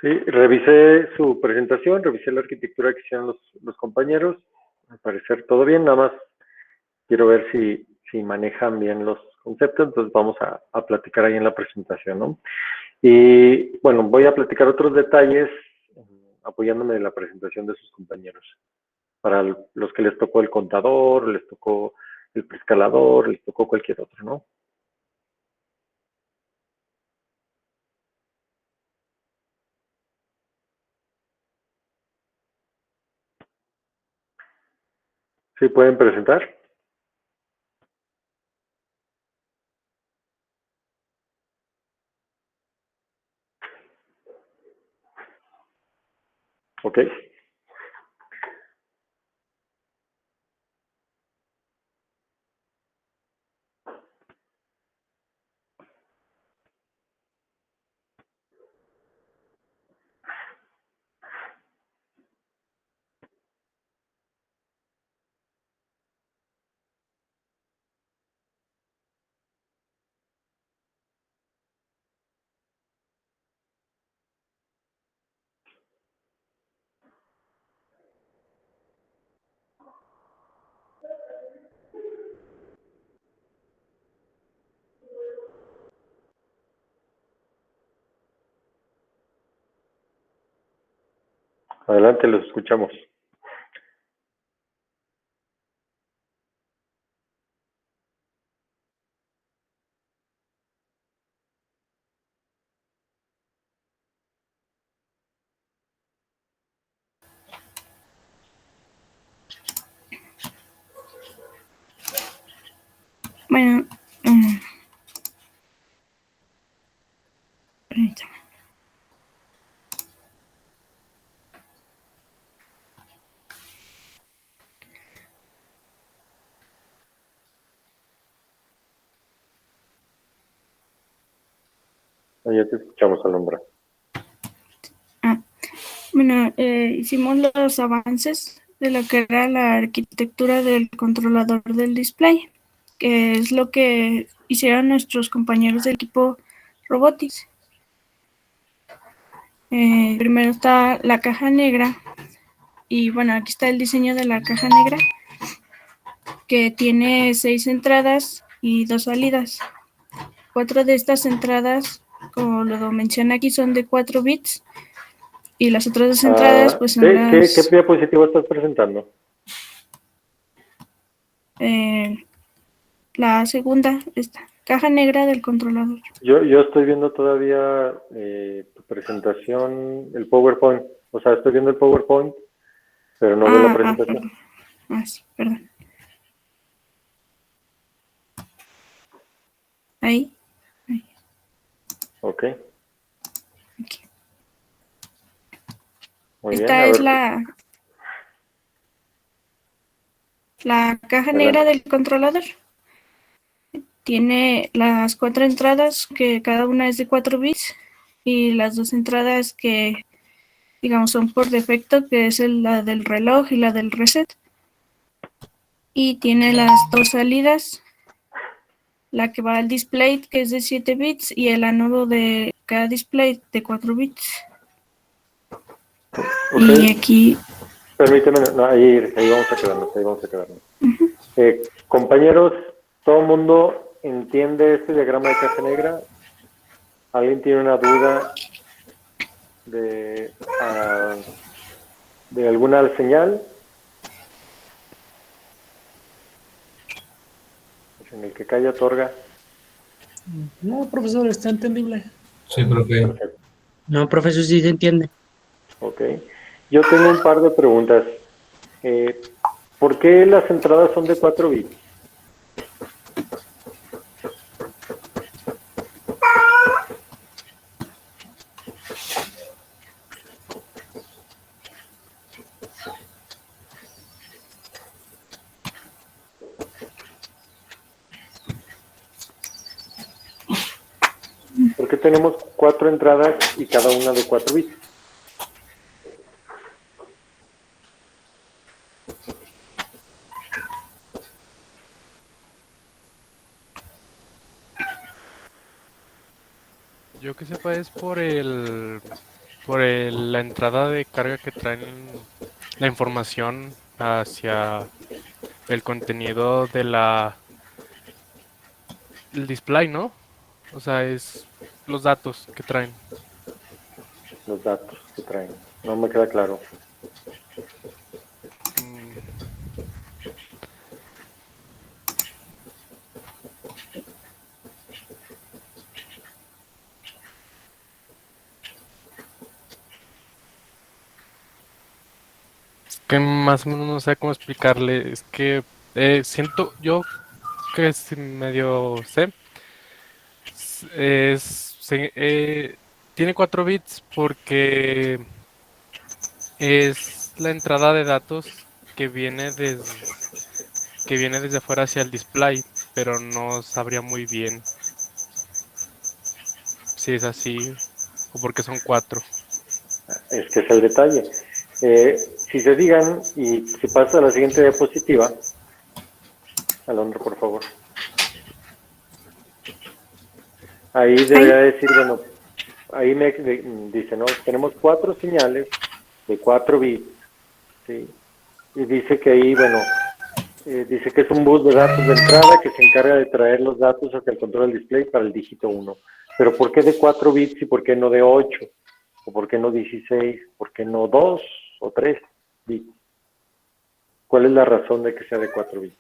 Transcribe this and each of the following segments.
Sí, revisé su presentación, revisé la arquitectura que hicieron los compañeros. Al parecer todo bien, nada más quiero ver si manejan bien los conceptos, entonces vamos a platicar ahí en la presentación, ¿no? Y bueno, voy a platicar otros detalles apoyándome de la presentación de sus compañeros. Para los que les tocó el contador, les tocó el preescalador, les tocó cualquier otro, ¿no? ¿Sí pueden presentar? Ok. Adelante, los escuchamos. Bueno, permítame. Ya te escuchamos, Alondra. Bueno, hicimos los avances de lo que era la arquitectura del controlador del display, que es lo que hicieron nuestros compañeros del equipo Robotics. Primero está la caja negra, y bueno, aquí está el diseño de la caja negra, que tiene 6 entradas y 2 salidas. 4 de estas entradas, como lo menciona aquí, son de 4 bits, y las otras 2 entradas pues son ¿Qué diapositiva estás presentando? La segunda, esta caja negra del controlador. Yo estoy viendo todavía tu presentación, el PowerPoint. O sea, estoy viendo el PowerPoint, pero no veo la presentación. Perdón. Sí, perdón. Ahí. Ok. Aquí. Muy bien. Esta es la caja negra del controlador. Tiene las 4 entradas, que cada una es de 4 bits, y las 2 entradas que, digamos, son por defecto, que es la del reloj y la del reset. Y tiene las 2 salidas, la que va al display, que es de 7 bits, y el anodo de cada display de 4 bits. Okay. Y aquí... Permíteme, no, ahí vamos a quedarnos, compañeros, ¿todo el mundo entiende este diagrama de caja negra? ¿Alguien tiene una duda de alguna señal? Pues en el que calla otorga. No, profesor, está entendible. Sí, profe. Perfecto. No, profesor, sí se entiende. Ok. Yo tengo un par de preguntas. ¿Por qué las entradas son de 4 bits? ¿Por qué tenemos 4 entradas y cada una de 4 bits? Yo que sepa es por el la entrada de carga que traen la información hacia el contenido de el display, ¿no? O sea, es los datos que traen. Los datos que traen. No me queda claro. Mm, que más o menos no sé cómo explicarle. Es que siento yo que si medio sé. Es, tiene 4 bits porque es la entrada de datos que que viene desde afuera hacia el display, pero no sabría muy bien si es así o porque son 4. Es que es el detalle. Si se digan, y si pasa a la siguiente diapositiva, Alondra, por favor. Ahí debería decir, bueno, ahí me dice, ¿no? Tenemos 4 señales de 4 bits, ¿sí? Y dice que ahí, bueno, dice que es un bus de datos de entrada que se encarga de traer los datos hacia el control del display para el dígito 1. Pero ¿por qué de 4 bits y por qué no de 8? ¿O por qué no 16? ¿Por qué no 2 o 3 bits? ¿Cuál es la razón de que sea de 4 bits?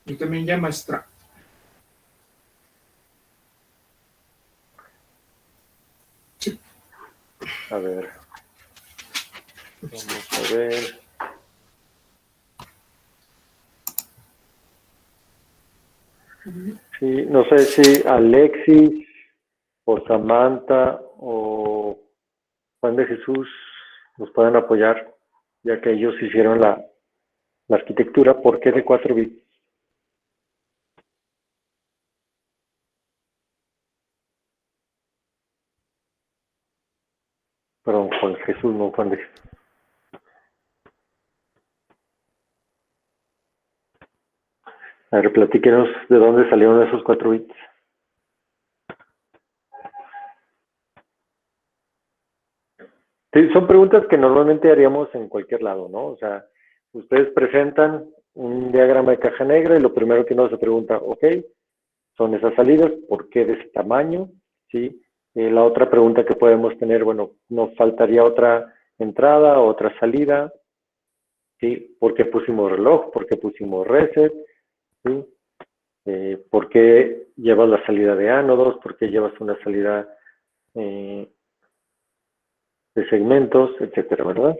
Y también ya maestra. Sí. A ver. Vamos a ver. Sí, no sé si Alexis o Samantha o Juan de Jesús nos pueden apoyar, ya que ellos hicieron la arquitectura. ¿Por qué de 4 bits? Perdón, Juan Jesús, no Juan de Jesús. A ver, platíquenos de dónde salieron esos 4 bits. Sí, son preguntas que normalmente haríamos en cualquier lado, ¿no? O sea, ustedes presentan un diagrama de caja negra y lo primero que uno se pregunta, ok, son esas salidas, ¿por qué de ese tamaño? ¿Sí? La otra pregunta que podemos tener, bueno, nos faltaría otra entrada, otra salida, ¿sí? ¿Por qué pusimos reloj? ¿Por qué pusimos reset? ¿Sí? ¿Por qué llevas la salida de ánodos? ¿Por qué llevas una salida eh, de segmentos, etcétera, ¿verdad?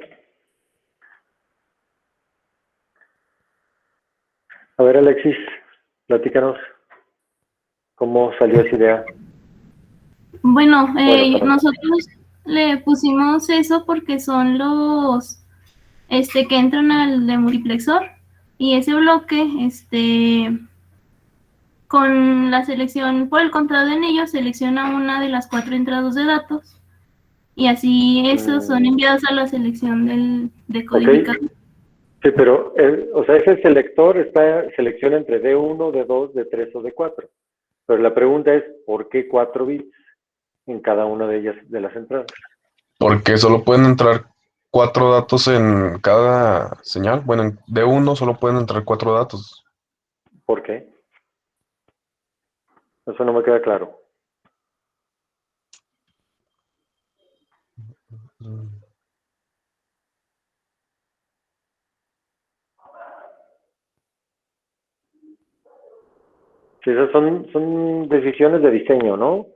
A ver, Alexis, platícanos cómo salió esa idea. Bueno, Bueno, Samantha. nosotros le pusimos eso porque son los que entran al demultiplexor y ese bloque, con la selección por el contado de anillos, selecciona una de las 4 entradas de datos y así esos son enviados a la selección del decodificador. Okay. Sí, pero, o sea, ese selector selecciona entre D1, D2, D3 o D4. Pero la pregunta es, ¿por qué 4 bits en cada una de ellas, de las entradas? Porque solo pueden entrar 4 datos en cada señal. Bueno, de uno solo pueden entrar 4 datos. ¿Por qué? Eso no me queda claro. Sí, esas son decisiones de diseño, ¿no?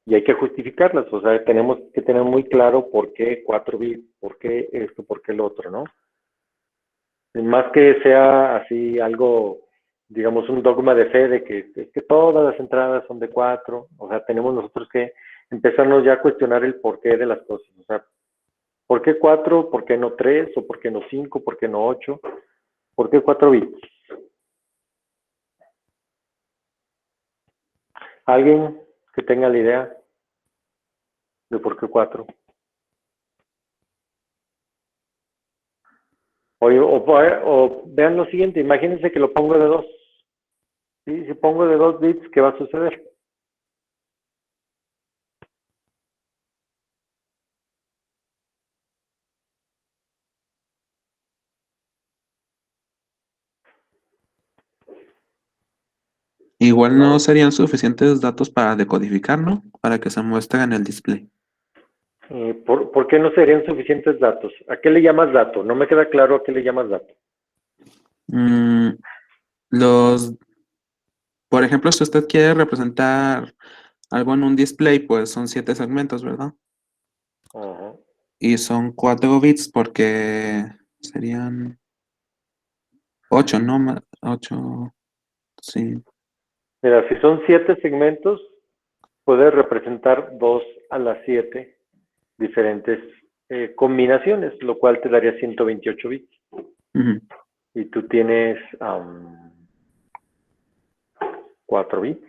Y hay que justificarlas. O sea, tenemos que tener muy claro por qué 4 bits, por qué esto, por qué lo otro, ¿no? Más que sea así algo, digamos, un dogma de fe de que es que todas las entradas son de 4. O sea, tenemos nosotros que empezarnos ya a cuestionar el porqué de las cosas. O sea, ¿por qué 4? ¿Por qué no 3? ¿O por qué no 5? ¿Por qué no 8? ¿Por qué 4 bits? ¿Alguien que tenga la idea de por qué 4? O vean lo siguiente, imagínense que lo pongo de 2. ¿Sí? Si pongo de 2 bits, ¿qué va a suceder? Igual no serían suficientes datos para decodificar, ¿no? Para que se muestre en el display. ¿Por qué no serían suficientes datos? ¿A qué le llamas dato? No me queda claro a qué le llamas dato. Los, por ejemplo, si usted quiere representar algo en un display, pues son 7 segmentos, ¿verdad? Ajá. Y son 4 bits porque serían 8, ¿no? 8, sí. Mira, si son 7 segmentos, puedes representar 2 a las 7 diferentes combinaciones, lo cual te daría 128 bits. Ujú. Y tú tienes 4 bits.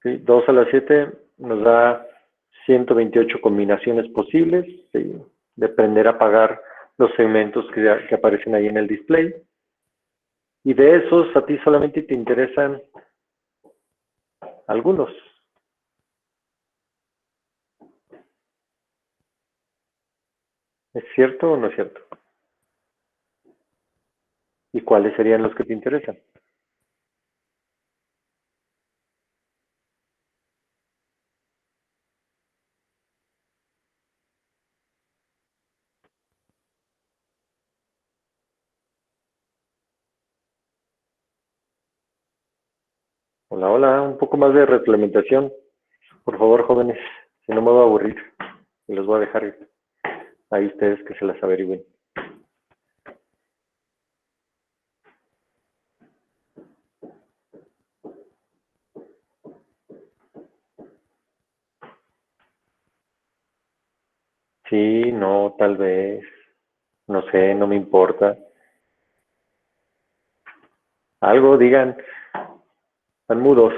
¿Sí? 2 a las 7 nos da 128 combinaciones posibles, ¿sí? De aprender a pagar los segmentos que aparecen ahí en el display. Y de esos, a ti solamente te interesan algunos. ¿Es cierto o no es cierto? ¿Y cuáles serían los que te interesan? Hola, hola, un poco más de reglamentación, por favor, jóvenes, si no me voy a aburrir y los voy a dejar ahí ustedes que se las averigüen. Sí, no, tal vez, no sé, no me importa. Algo, digan, están mudos.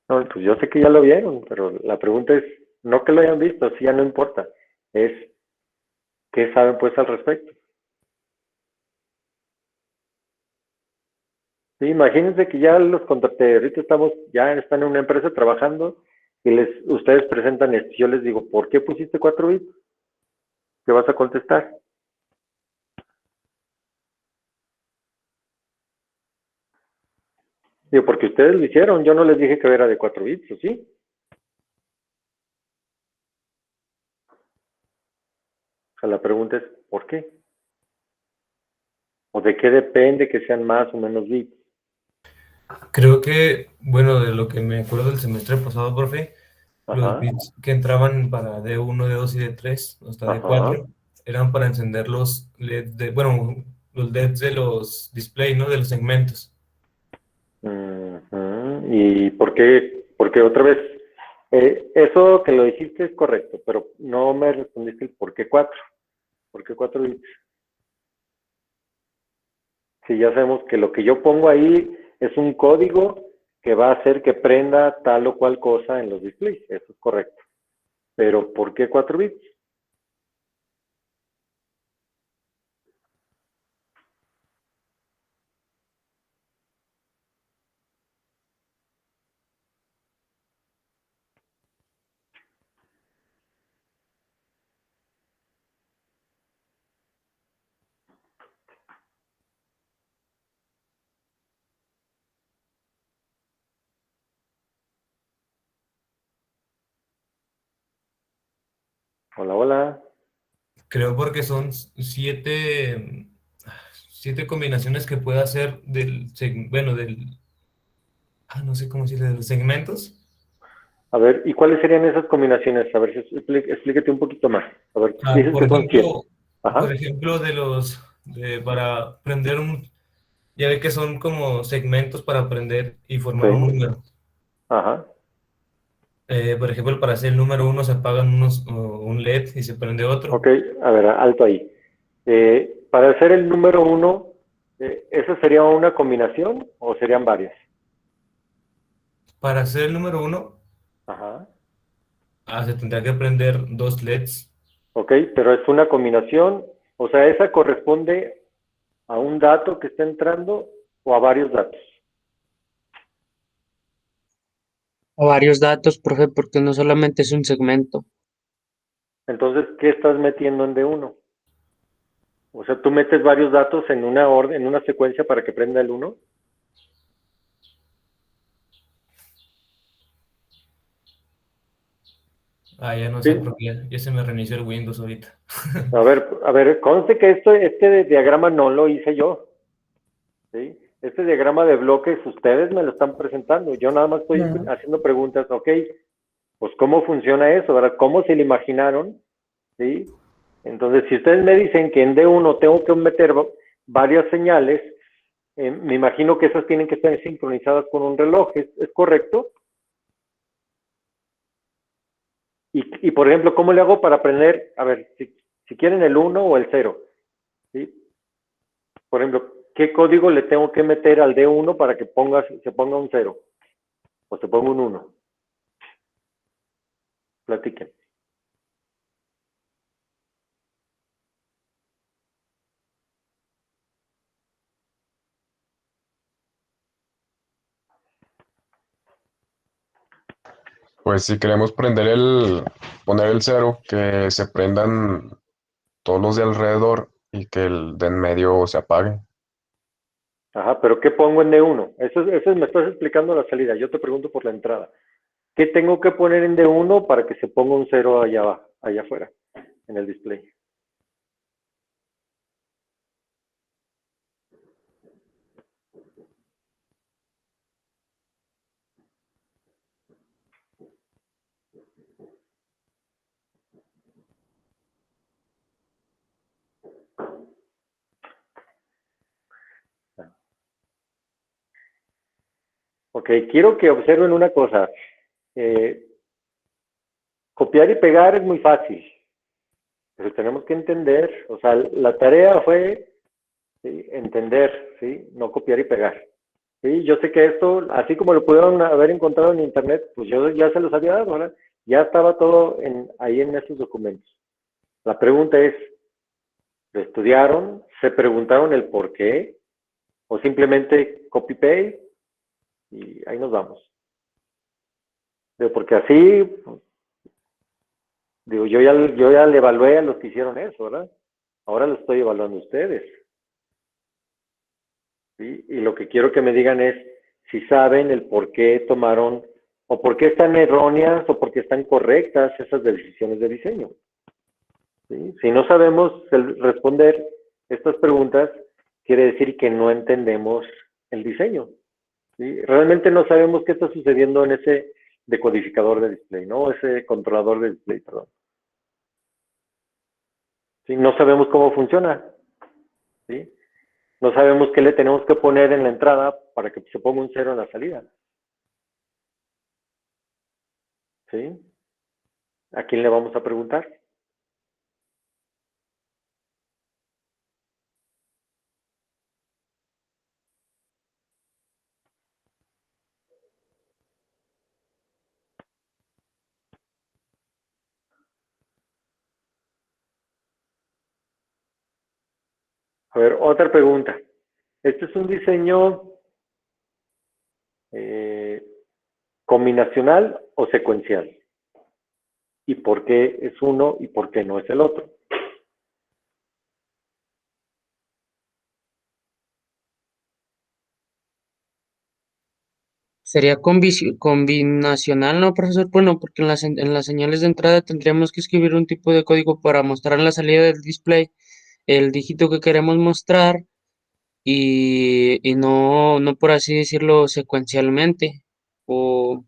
No, pues yo sé que ya lo vieron, pero la pregunta es, no que lo hayan visto, sí, ya no importa, es qué saben pues al respecto. Sí, imagínense que ya los contraté, ahorita ya están en una empresa trabajando y ustedes presentan esto. Yo les digo, ¿por qué pusiste 4 bits? ¿Qué vas a contestar? Digo, porque ustedes lo hicieron, yo no les dije que era de 4 bits, ¿o sí? O sea, la pregunta es, ¿por qué? ¿O de qué depende que sean más o menos bits? Creo que, bueno, de lo que me acuerdo del semestre pasado, profe, los Ajá, bits que entraban para D1, D2 y D3, hasta ajá. D4, eran para encender los LEDs bueno, los LEDs de los display, ¿no? De los segmentos. Ujú. ¿Y por qué? Porque otra vez, eso que lo dijiste es correcto, pero no me respondiste el por qué 4. ¿Por qué 4 bits? Si ya sabemos que lo que yo pongo ahí es un código que va a hacer que prenda tal o cual cosa en los displays. Eso es correcto. Pero ¿por qué 4 bits? Hola, hola. Creo porque son 7 combinaciones que puede hacer bueno, no sé cómo decirle, de los segmentos. A ver, ¿y cuáles serían esas combinaciones? A ver, explíquete un poquito más. A ver, dices que son 7. Por Ajá, ejemplo, para prender ya ve que son como segmentos para prender y formar un sí, número. ajá. Por ejemplo, para hacer el número 1 se apagan un LED y se prende otro. Ok, a ver, alto ahí. Para hacer el número 1, ¿Esa sería una combinación o serían varias? Para hacer el número 1, Ajá. se tendría que prender 2 LEDs. Ok, pero es una combinación, o sea, esa corresponde a un dato que está entrando o a varios datos. A varios datos, profe, porque no solamente es un segmento. Entonces, ¿qué estás metiendo en D1? O sea, tú metes varios datos en una orden, en una secuencia para que prenda el 1. Ya no sé Sí. por qué, ya se me reinició el Windows ahorita. A ver, conste que este diagrama no lo hice yo, ¿sí? Este diagrama de bloques ustedes me lo están presentando. Yo nada más estoy haciendo preguntas, ok, pues ¿cómo funciona eso? ¿Verdad? ¿Cómo se lo imaginaron? ¿Sí? Entonces, si ustedes me dicen que en D1 tengo que meter varias señales, me imagino que esas tienen que estar sincronizadas con un reloj, ¿es correcto? Y, por ejemplo, ¿cómo le hago para aprender? A ver, si quieren el 1 o el 0, ¿sí? Por ejemplo, ¿qué código le tengo que meter al D1 para que se ponga un 0 o se ponga un 1? Platiquen. Pues si queremos poner el cero, que se prendan todos los de alrededor y que el de en medio se apague. Ajá, pero ¿qué pongo en D1? Eso me estás explicando la salida. Yo te pregunto por la entrada. ¿Qué tengo que poner en D1 para que se ponga un 0 allá abajo, allá afuera, en el display? Ok, quiero que observen una cosa. Copiar y pegar es muy fácil, pero tenemos que entender, o sea, la tarea fue, ¿sí?, entender, ¿sí? No copiar y pegar. Sí, yo sé que esto, así como lo pudieron haber encontrado en internet, pues yo ya se los había dado, ¿verdad? Ya estaba todo ahí en esos documentos. La pregunta es, ¿lo estudiaron? ¿Se preguntaron el por qué? ¿O simplemente copy-paste? Y ahí nos vamos. Porque así, digo, yo ya le evalué a los que hicieron eso, ¿verdad? Ahora lo estoy evaluando a ustedes. ¿Sí? Y lo que quiero que me digan es si saben el por qué tomaron, o por qué están erróneas, o por qué están correctas esas decisiones de diseño. ¿Sí? Si no sabemos responder estas preguntas, quiere decir que no entendemos el diseño. ¿Sí? Realmente no sabemos qué está sucediendo en ese decodificador de display, ¿no? Ese controlador de display, perdón. ¿Sí? No sabemos cómo funciona. ¿Sí? No sabemos qué le tenemos que poner en la entrada para que se ponga un 0 en la salida. ¿Sí? ¿A quién le vamos a preguntar? A ver, otra pregunta. ¿Este es un diseño combinacional o secuencial? ¿Y por qué es uno y por qué no es el otro? Sería combinacional, ¿no, profesor? Bueno, porque en las señales de entrada tendríamos que escribir un tipo de código para mostrar en la salida del display el dígito que queremos mostrar y no por así decirlo secuencialmente. O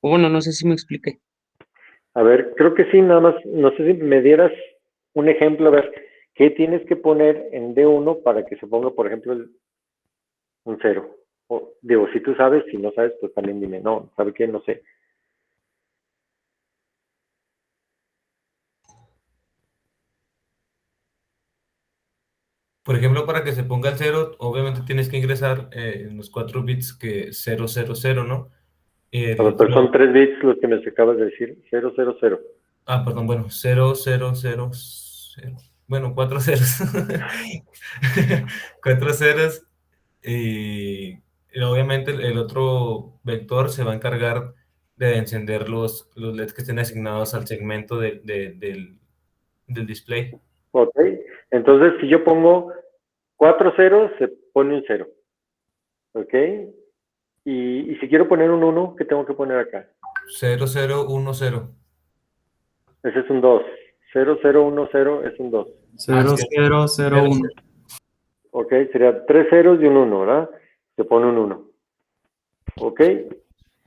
bueno, no sé si me expliqué. A ver, creo que sí, nada más, no sé si me dieras un ejemplo, a ver, ¿qué tienes que poner en D1 para que se ponga, por ejemplo, un 0? O, digo, si tú sabes, si no sabes, pues también dime, no, ¿sabe qué? No sé. Por ejemplo, para que se ponga el 0, obviamente tienes que ingresar en los 4 bits que 000, ¿no? Y A el ver, pero son otro, 3 bits los que me acabas de decir. 000. perdón, bueno, 0000. Bueno, 4 ceros. 4 ceros. Y obviamente el otro vector se va a encargar de encender los LEDs que estén asignados al segmento del display. Ok. Entonces, si yo pongo 4 ceros, se pone un 0. Ok. Y si quiero poner un 1, ¿qué tengo que poner acá? 0010. Ese es un 2. 0010 es un 2. 0001. Ok, sería 3 ceros y un 1, ¿verdad? Se pone un 1. Ok.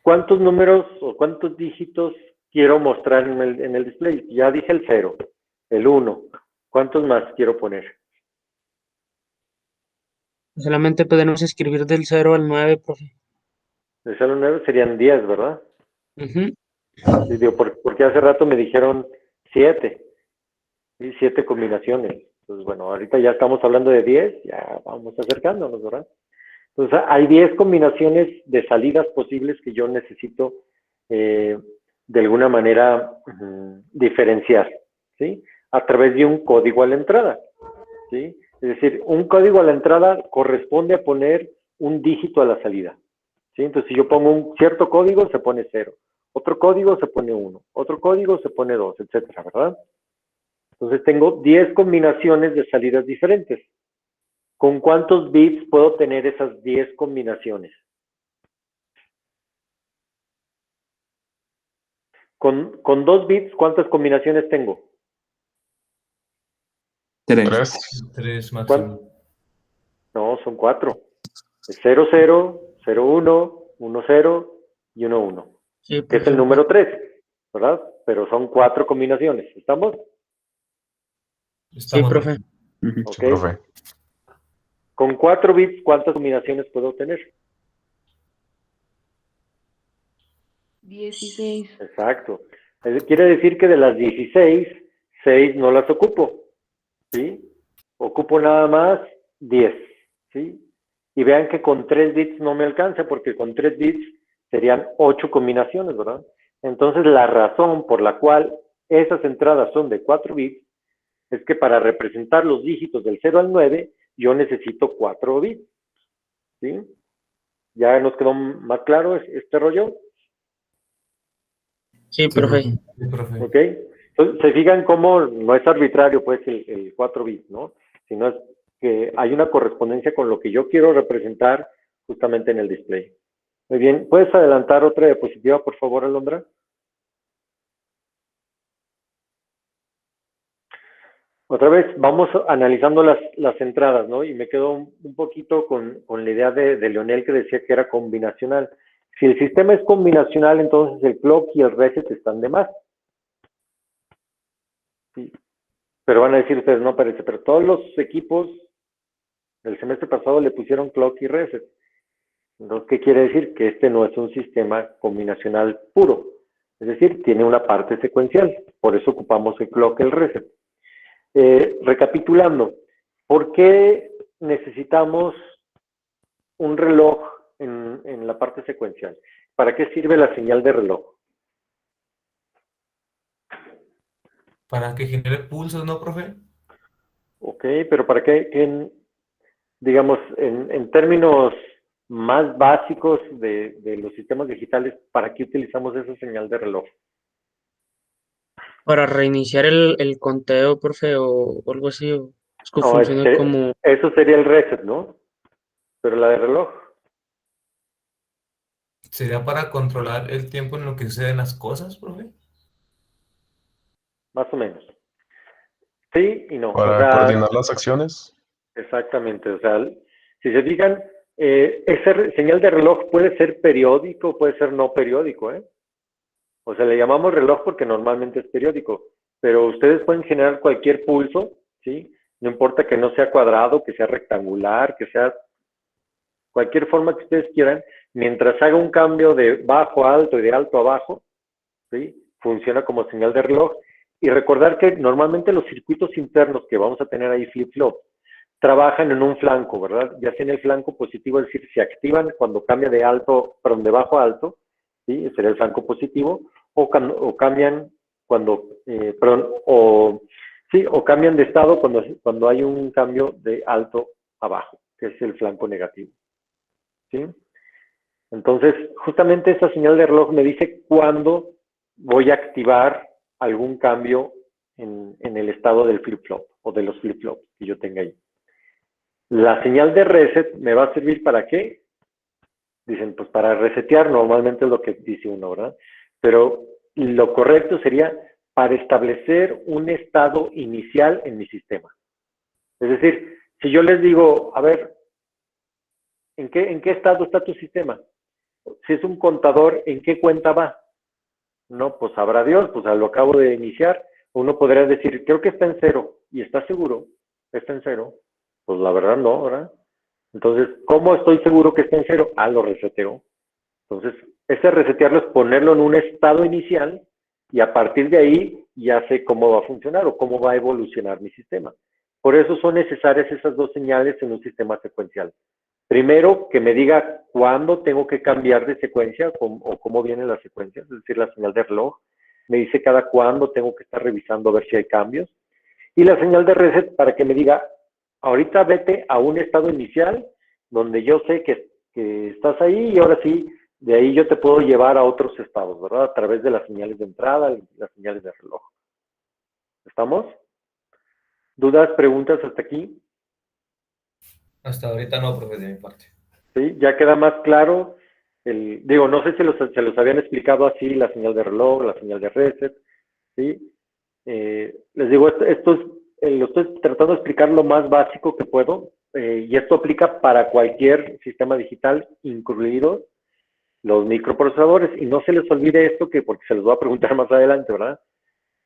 ¿Cuántos números o cuántos dígitos quiero mostrar en el display? Ya dije el 0, el 1. ¿Cuántos más quiero poner? Solamente podemos escribir del 0 al 9, profe. De 0 a 9 serían 10, ¿verdad? Ujú. Y digo, porque hace rato me dijeron 7. ¿Sí? 7 combinaciones. Entonces, bueno, ahorita ya estamos hablando de 10, ya vamos acercándonos, ¿verdad? Entonces, hay 10 combinaciones de salidas posibles que yo necesito de alguna manera diferenciar, ¿sí? A través de un código a la entrada, ¿sí? Es decir, un código a la entrada corresponde a poner un dígito a la salida, ¿sí? Entonces, si yo pongo un cierto código, se pone 0. Otro código se pone 1. Otro código se pone 2, etcétera, ¿verdad? Entonces, tengo 10 combinaciones de salidas diferentes. ¿Con cuántos bits puedo tener esas 10 combinaciones? Con 2 bits, ¿cuántas combinaciones tengo? 3. 3 máximo. No, son 4. 0, 0, 0, 1, 1, 0 y 1, 1. Sí, Que es el profe. número 3, ¿verdad? Pero son 4 combinaciones. ¿Estamos? Sí, Estamos, profe. Ok. Sí, profe. Con 4 bits, ¿cuántas combinaciones puedo tener? 16. Exacto. Quiere decir que de las 16, 6 no las ocupo, ¿sí? Ocupo nada más 10, ¿sí? Y vean que con 3 bits no me alcanza, porque con 3 bits serían 8 combinaciones, ¿verdad? Entonces, la razón por la cual esas entradas son de 4 bits es que para representar los dígitos del 0 al 9, yo necesito 4 bits, ¿sí? ¿Ya nos quedó más claro este rollo? Sí, profe. Sí, profe. ¿Ok? Entonces, se fijan cómo no es arbitrario, pues, el 4 bits, ¿no? Sino es que hay una correspondencia con lo que yo quiero representar justamente en el display. Muy bien, ¿puedes adelantar otra diapositiva, por favor, Alondra? Otra vez, vamos analizando las entradas, ¿no? Y me quedo un poquito con la idea de Leonel que decía que era combinacional. Si el sistema es combinacional, entonces el clock y el reset están de más. Sí. Pero van a decir ustedes, no parece, pero todos los equipos del semestre pasado le pusieron clock y reset. Entonces, ¿qué quiere decir? Que este no es un sistema combinacional puro. Es decir, tiene una parte secuencial. Por eso ocupamos el clock y el reset. Recapitulando, ¿por qué necesitamos un reloj en la parte secuencial? ¿Para qué sirve la señal de reloj? Para que genere pulsos, ¿no, profe? Ok, pero ¿para qué digamos, en términos más básicos de los sistemas digitales, ¿para qué utilizamos esa señal de reloj? Para reiniciar el conteo, profe, o algo así. Es que No, funciona como... eso sería el reset, ¿no? Pero la de reloj, ¿Sería para controlar el tiempo en lo que suceden las cosas, profe? más o menos. Sí y no. O Para sea, coordinar las acciones. exactamente. O sea, si se fijan, esa señal de reloj puede ser periódico, puede ser no periódico, ¿eh? O sea, le llamamos reloj porque normalmente es periódico, pero ustedes pueden generar cualquier pulso, ¿sí? No importa que no sea cuadrado, que sea rectangular, que sea cualquier forma que ustedes quieran, mientras haga un cambio de bajo a alto y de alto a bajo, ¿sí? Funciona como señal de reloj. Y recordar que normalmente los circuitos internos que vamos a tener ahí flip-flop trabajan en un flanco, ¿verdad? Ya sea en el flanco positivo, es decir, se activan cuando cambia de alto, perdón, de bajo a alto, ¿sí? Sería el flanco positivo, o cambian cuando, o cambian de estado cuando hay un cambio de alto a bajo, que es el flanco negativo, ¿sí? Entonces, justamente esta señal de reloj me dice cuándo voy a activar algún cambio en el estado del flip-flop o de los flip-flops que yo tenga ahí. La señal de reset me va a servir ¿para qué? Dicen, pues para resetear, normalmente es lo que dice uno, ¿verdad? Pero lo correcto sería para establecer un estado inicial en mi sistema. Es decir, si yo les digo, a ver, ¿en qué estado está tu sistema? Si es un contador, ¿en qué cuenta va? No, pues sabrá Dios, pues lo acabo de iniciar. Uno podría decir, creo que está en 0. ¿Y está seguro? ¿Está en 0? Pues la verdad no, ¿verdad? Entonces, ¿cómo estoy seguro que está en 0? Lo reseteo. Entonces, ese resetearlo es ponerlo en un estado inicial y a partir de ahí ya sé cómo va a funcionar o cómo va a evolucionar mi sistema. Por eso son necesarias esas dos señales en un sistema secuencial. Primero, que me diga cuándo tengo que cambiar de secuencia o cómo vienen las secuencias, es decir, la señal de reloj. Me dice cada cuándo tengo que estar revisando a ver si hay cambios. Y la señal de reset para que me diga, ahorita vete a un estado inicial donde yo sé que estás ahí y ahora sí, de ahí yo te puedo llevar a otros estados, ¿verdad? A través de las señales de entrada y las señales de reloj. ¿Estamos? ¿Dudas, preguntas hasta aquí? Hasta ahorita no, profe, de mi parte. ¿Sí? ¿Ya queda más claro? No sé si se los habían explicado así, la señal de reloj, la señal de reset, ¿sí? Les digo, esto lo estoy tratando de explicar lo más básico que puedo, y esto aplica para cualquier sistema digital, incluidos los microprocesadores. Y no se les olvide esto, porque se los voy a preguntar más adelante, ¿verdad?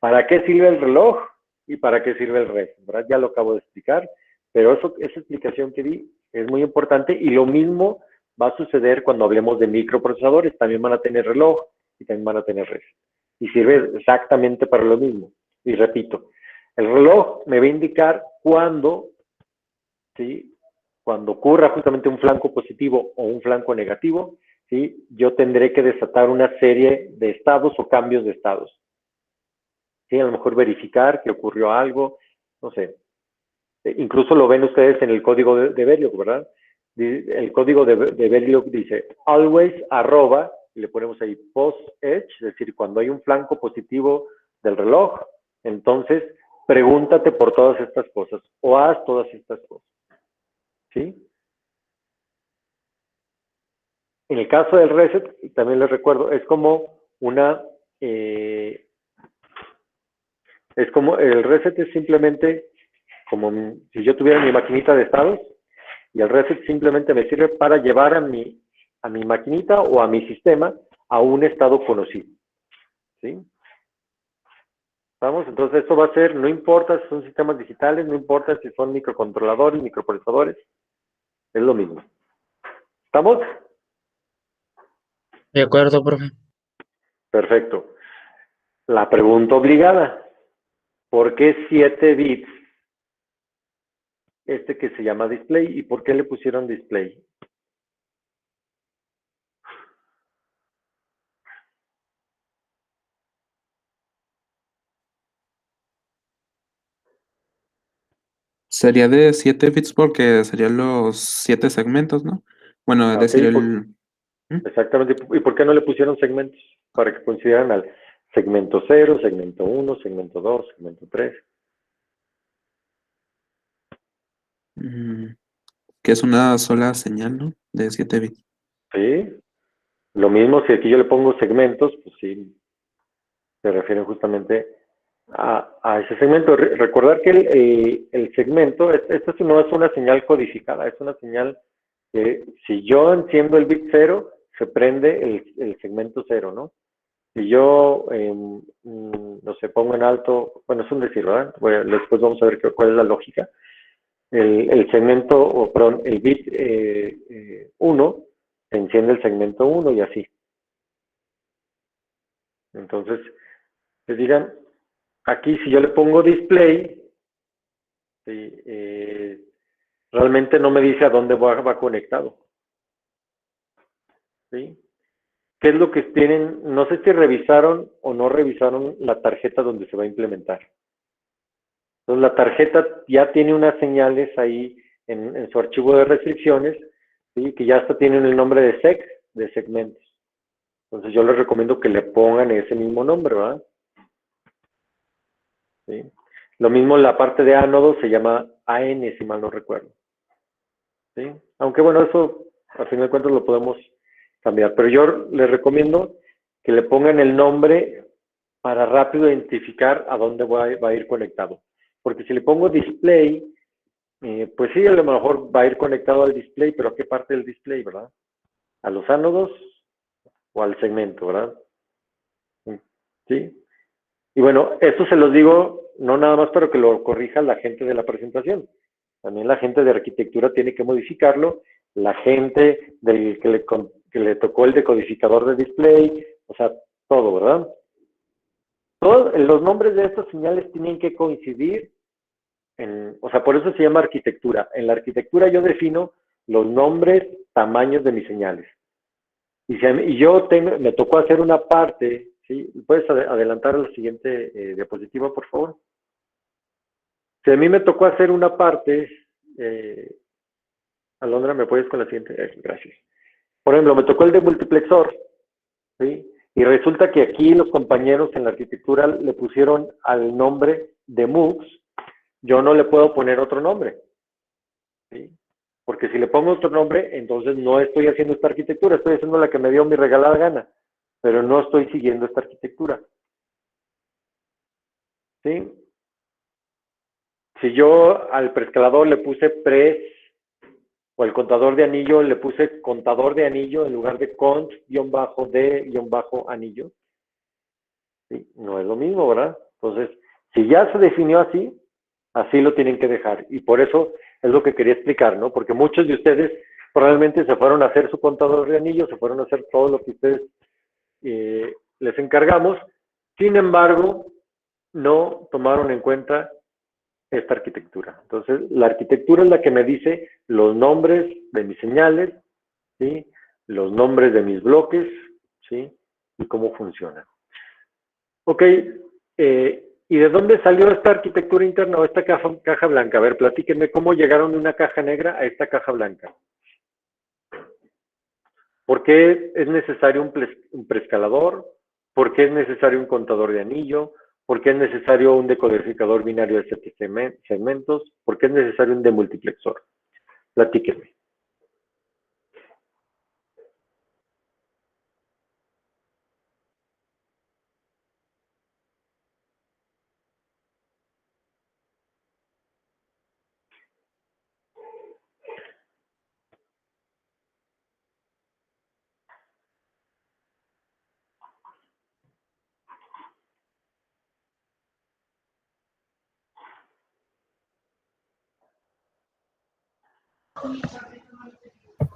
¿Para qué sirve el reloj y para qué sirve el reset? ¿Verdad? Ya lo acabo de explicar, pero esa explicación que di es muy importante y lo mismo va a suceder cuando hablemos de microprocesadores. También van a tener reloj y también van a tener reset. Y sirve exactamente para lo mismo. Y repito, el reloj me va a indicar cuándo, ¿sí? Cuando ocurra justamente un flanco positivo o un flanco negativo, ¿sí? Yo tendré que desatar una serie de estados o cambios de estados. ¿Sí? A lo mejor verificar que ocurrió algo, no sé. Incluso lo ven ustedes en el código de Verilog, ¿verdad? El código de Verilog dice always arroba, y le ponemos ahí post edge, es decir, cuando hay un flanco positivo del reloj, entonces pregúntate por todas estas cosas o haz todas estas cosas. ¿Sí? En el caso del reset, también les recuerdo, es como el reset es simplemente como si yo tuviera mi maquinita de estados, y el reset simplemente me sirve para llevar a mi maquinita o a mi sistema a un estado conocido. ¿Sí? ¿Estamos? Entonces esto va a ser, no importa si son sistemas digitales, no importa si son microcontroladores, microprocesadores, es lo mismo. ¿Estamos? De acuerdo, profe. Perfecto. La pregunta obligada. ¿Por qué 7 bits? Que se llama display. ¿Y por qué le pusieron display? Sería de 7 bits porque serían los 7 segmentos, ¿no? Bueno, es decir, Exactamente. ¿Y por qué no le pusieron segmentos? Para que consideraran al segmento 0, segmento 1, segmento 2, segmento 3. Que es una sola señal, ¿no? De 7 bits. Sí. Lo mismo si aquí yo le pongo segmentos, pues sí, se refieren justamente a ese segmento. Recordar que el segmento, esto no es una señal codificada, es una señal que si yo enciendo el bit 0, se prende el segmento 0, ¿no? Si yo, no sé, pongo en alto, bueno, es un decir, ¿verdad? Después vamos a ver cuál es la lógica. El segmento, perdón, el bit 1, se enciende el segmento 1 y así. Entonces, les digan, aquí si yo le pongo display, ¿sí? realmente no me dice a dónde va conectado. ¿Sí? ¿Qué es lo que tienen? No sé si revisaron o no revisaron la tarjeta donde se va a implementar. Entonces, la tarjeta ya tiene unas señales ahí en su archivo de restricciones, ¿sí? Que ya hasta tienen el nombre de SEC, de segmentos. Entonces, yo les recomiendo que le pongan ese mismo nombre, ¿verdad? ¿Sí? Lo mismo la parte de ánodo se llama AN, si mal no recuerdo. ¿Sí? Aunque bueno, eso al final de cuentas lo podemos cambiar. Pero yo les recomiendo que le pongan el nombre para rápido identificar a dónde va a ir conectado. Porque si le pongo display, pues sí, a lo mejor va a ir conectado al display, pero ¿a qué parte del display, verdad? ¿A los ánodos o al segmento, verdad? ¿Sí? Y bueno, esto se los digo no nada más para que lo corrija la gente de la presentación. También la gente de arquitectura tiene que modificarlo, la gente que le tocó el decodificador de display, o sea, todo, ¿verdad? Todos los nombres de estas señales tienen que coincidir, o sea, por eso se llama arquitectura. En la arquitectura yo defino los nombres, tamaños de mis señales. Y yo me tocó hacer una parte, ¿sí? ¿Puedes adelantar a la siguiente diapositiva, por favor? Si a mí me tocó hacer una parte, Alondra, ¿me puedes con la siguiente? Gracias. Por ejemplo, me tocó el de multiplexor, ¿sí? Y resulta que aquí los compañeros en la arquitectura le pusieron al nombre de MUX, yo no le puedo poner otro nombre, ¿sí? Porque si le pongo otro nombre, entonces no estoy haciendo esta arquitectura, estoy haciendo la que me dio mi regalada gana, pero no estoy siguiendo esta arquitectura. ¿Sí? Si yo al preescalador le puse pres, o al contador de anillo le puse contador de anillo en lugar de cont-de-anillo, ¿sí? No es lo mismo, ¿verdad? Entonces, si ya se definió así, así lo tienen que dejar. Y por eso es lo que quería explicar, ¿no? Porque muchos de ustedes probablemente se fueron a hacer su contador de anillo, se fueron a hacer todo lo que ustedes les encargamos. Sin embargo, no tomaron en cuenta esta arquitectura. Entonces, la arquitectura es la que me dice los nombres de mis señales, ¿sí? Los nombres de mis bloques, ¿sí? Y cómo funciona. Ok, ¿y de dónde salió esta arquitectura interna o esta caja blanca? A ver, platíquenme cómo llegaron de una caja negra a esta caja blanca. ¿Por qué es necesario un preescalador? ¿Por qué es necesario un contador de anillo? ¿Por qué es necesario un decodificador binario de 7 segmentos? ¿Por qué es necesario un demultiplexor? Platíquenme.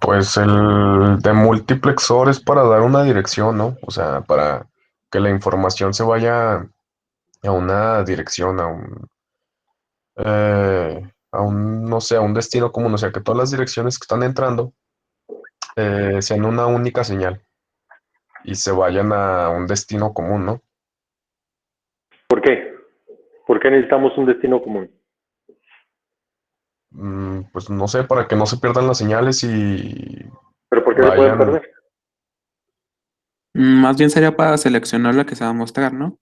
Pues el demultiplexor es para dar una dirección, ¿no? O sea, para que la información se vaya a una dirección, no sé, a un destino común. O sea, que todas las direcciones que están entrando sean una única señal y se vayan a un destino común, ¿no? ¿Por qué? ¿Por qué necesitamos un destino común? Pues no sé, para que no se pierdan las señales y ¿Pero por qué se pueden vayan. perder? Más bien sería para seleccionar la que se va a mostrar, ¿no?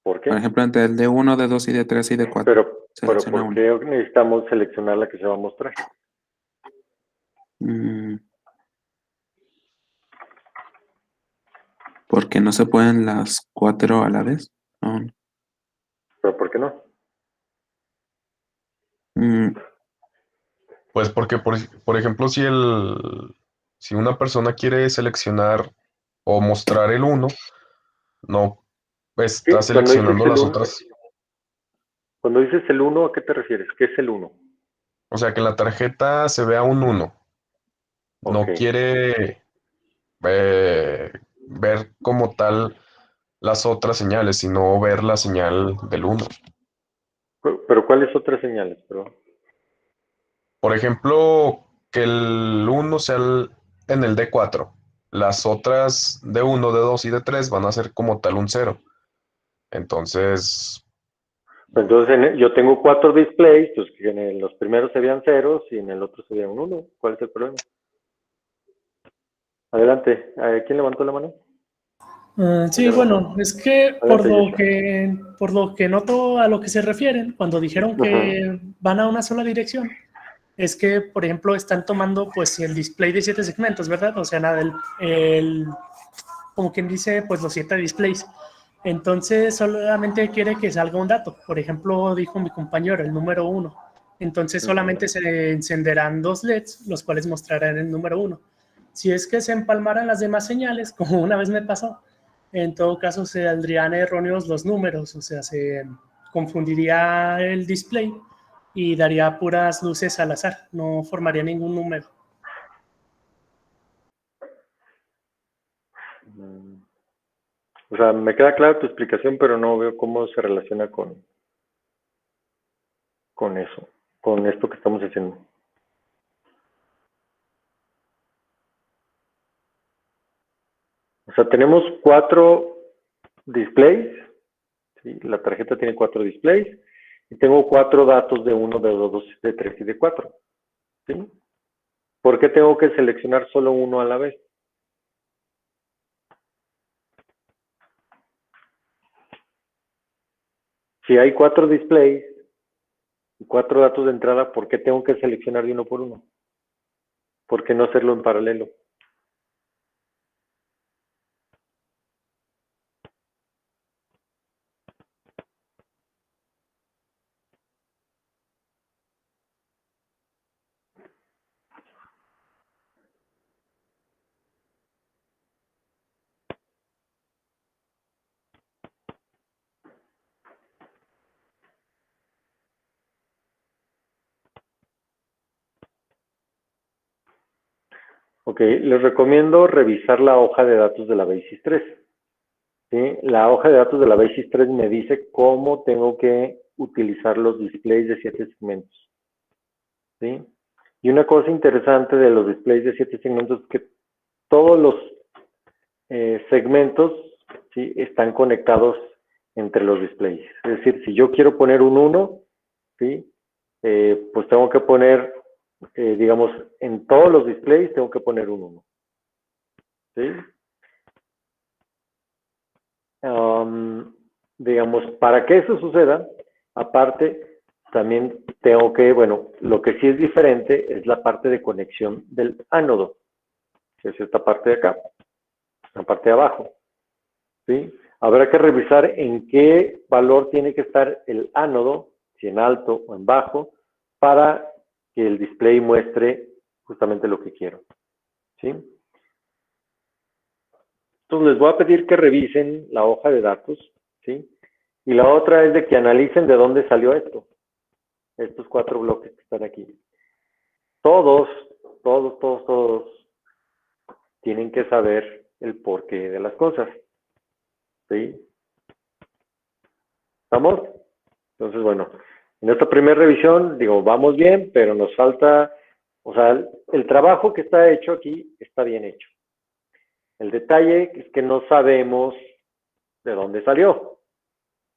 ¿Por Por qué? ejemplo, entre el de 1, de 2 y de 3 y de 4. Pero Selecciona ¿por uno. qué necesitamos seleccionar la que se va a mostrar? Porque no se pueden las 4 a la vez. No. ¿Pero por qué no? Pues porque, por ejemplo, si una persona quiere seleccionar o mostrar el 1, no está Sí, cuando dices seleccionando el las 1, otras. cuando dices el 1, ¿a qué te refieres? ¿Qué es el 1? O sea, que en la tarjeta se vea un 1. Ok. No quiere ver como tal las otras señales, sino ver la señal del 1. ¿Pero cuáles otras señales? Pero Por ejemplo, que el 1 sea en el D4. Las otras D1, D2 y D3 van a ser como tal un 0. Entonces, Entonces, yo tengo 4 displays, pues que en los primeros serían ceros y en el otro sería un 1. ¿Cuál es el problema? Adelante. ¿Quién levantó la mano? Sí, bueno, es que Adelante, por lo que noto a lo que se refieren, cuando dijeron Ajá. que van a una sola dirección, es que, por ejemplo, están tomando pues el display de 7 segmentos, ¿verdad? O sea, nada, como quien dice, pues los 7 displays. Entonces, solamente quiere que salga un dato. Por ejemplo, dijo mi compañero, el número 1. Entonces, solamente se encenderán 2 LEDs, los cuales mostrarán el número 1. Si es que se empalmaran las demás señales, como una vez me pasó, en todo caso se saldrían erróneos los números, o sea, se confundiría el display y daría puras luces al azar, no formaría ningún número. O sea, me queda clara tu explicación, pero no veo cómo se relaciona con eso, con esto que estamos haciendo. O sea, tenemos 4 displays, ¿sí? La tarjeta tiene 4 displays, y tengo 4 datos de 1, de 2, de 3 y de 4. ¿Sí? ¿Por qué tengo que seleccionar solo uno a la vez? Si hay 4 displays y 4 datos de entrada, ¿por qué tengo que seleccionar de uno por uno? ¿Por qué no hacerlo en paralelo? Ok, les recomiendo revisar la hoja de datos de la BASIS 3. ¿Sí? La hoja de datos de la BASIS 3 me dice cómo tengo que utilizar los displays de 7 segmentos. ¿Sí? Y una cosa interesante de los displays de 7 segmentos es que todos los segmentos, ¿sí?, están conectados entre los displays. Es decir, si yo quiero poner un 1, ¿sí?, pues tengo que poner, digamos, en todos los displays tengo que poner un 1. ¿Sí? Digamos, para que eso suceda, aparte, también tengo que, bueno, lo que sí es diferente es la parte de conexión del ánodo, que es esta parte de acá, la parte de abajo. ¿Sí? Habrá que revisar en qué valor tiene que estar el ánodo, si en alto o en bajo, para que el display muestre justamente lo que quiero. ¿Sí? Entonces les voy a pedir que revisen la hoja de datos, ¿sí? Y la otra es de que analicen de dónde salió esto, estos 4 bloques que están aquí. Todos tienen que saber el porqué de las cosas, ¿sí? ¿Estamos? Entonces, bueno, en esta primera revisión, digo, vamos bien, pero nos falta, o sea, el trabajo que está hecho aquí está bien hecho. El detalle es que no sabemos de dónde salió.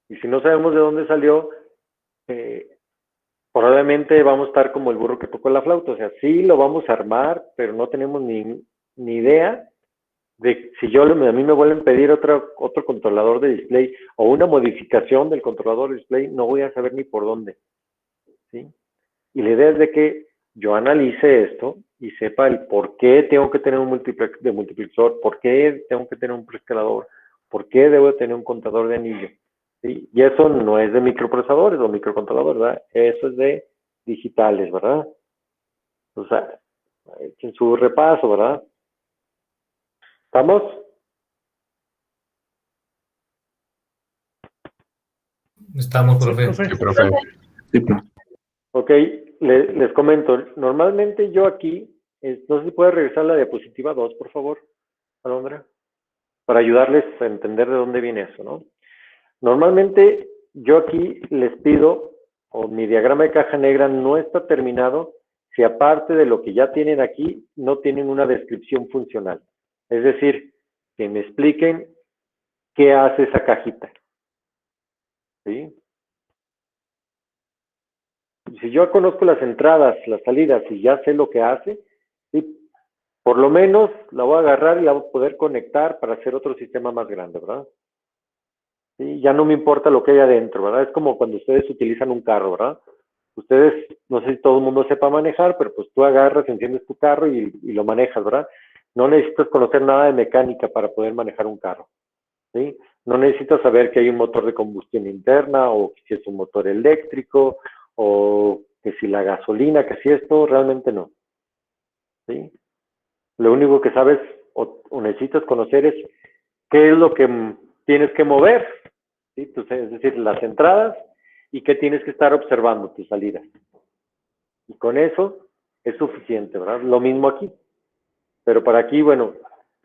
Y si no sabemos de dónde salió, probablemente vamos a estar como el burro que tocó la flauta. O sea, sí lo vamos a armar, pero no tenemos ni idea de si a mí me vuelven a pedir otro controlador de display o una modificación del controlador de display, no voy a saber ni por dónde. ¿Sí? Y la idea es de que yo analice esto y sepa el por qué tengo que tener un multiplexor, por qué tengo que tener un preescalador, por qué debo tener un contador de anillo. ¿Sí? Y eso no es de microprocesadores o microcontroladores, ¿verdad? Eso es de digitales, ¿verdad? O sea, en su repaso, ¿verdad? ¿Estamos? Estamos, profe. Sí, profe. Sí, profe. Ok, les comento. Normalmente yo aquí, no sé si puede regresar la diapositiva 2, por favor, Alondra, para ayudarles a entender de dónde viene eso, ¿no? Normalmente yo aquí les pido, o mi diagrama de caja negra no está terminado si aparte de lo que ya tienen aquí, no tienen una descripción funcional. Es decir, que me expliquen qué hace esa cajita. ¿Sí? Si yo conozco las entradas, las salidas y ya sé lo que hace, ¿sí? Por lo menos la voy a agarrar y la voy a poder conectar para hacer otro sistema más grande, ¿verdad? ¿Sí? Ya no me importa lo que hay adentro, ¿verdad? Es como cuando ustedes utilizan un carro, ¿verdad? Ustedes, no sé si todo el mundo sepa manejar, pero pues tú agarras, enciendes tu carro y lo manejas, ¿verdad? No necesitas conocer nada de mecánica para poder manejar un carro, ¿sí? No necesitas saber que hay un motor de combustión interna o si es un motor eléctrico o que si la gasolina, que si esto, realmente no, ¿sí? Lo único que sabes o necesitas conocer es qué es lo que tienes que mover, ¿sí? Entonces, es decir, las entradas y qué tienes que estar observando, tus salidas. Y con eso es suficiente, ¿verdad? Lo mismo aquí. Pero para aquí, bueno,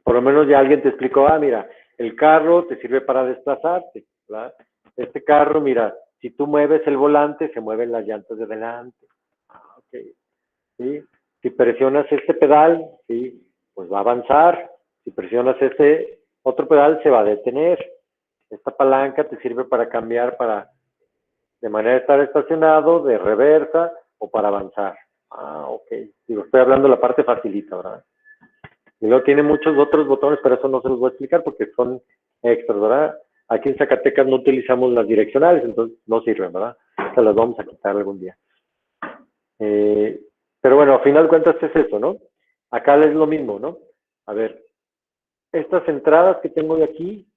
por lo menos ya alguien te explicó, mira, el carro te sirve para desplazarte, ¿verdad? Este carro, mira, si tú mueves el volante, se mueven las llantas de delante. Ok. ¿Sí? Si presionas este pedal, ¿sí? Pues va a avanzar. Si presionas este otro pedal, se va a detener. Esta palanca te sirve para cambiar de manera de estar estacionado, de reversa o para avanzar. Ok. Digo, estoy hablando de la parte facilita, ¿verdad? Y luego tiene muchos otros botones, pero eso no se los voy a explicar porque son extras, ¿verdad? Aquí en Zacatecas no utilizamos las direccionales, entonces no sirven, ¿verdad? Se las vamos a quitar algún día. Pero bueno, a final de cuentas es eso, ¿no? Acá es lo mismo, ¿no? A ver, estas entradas que tengo de aquí,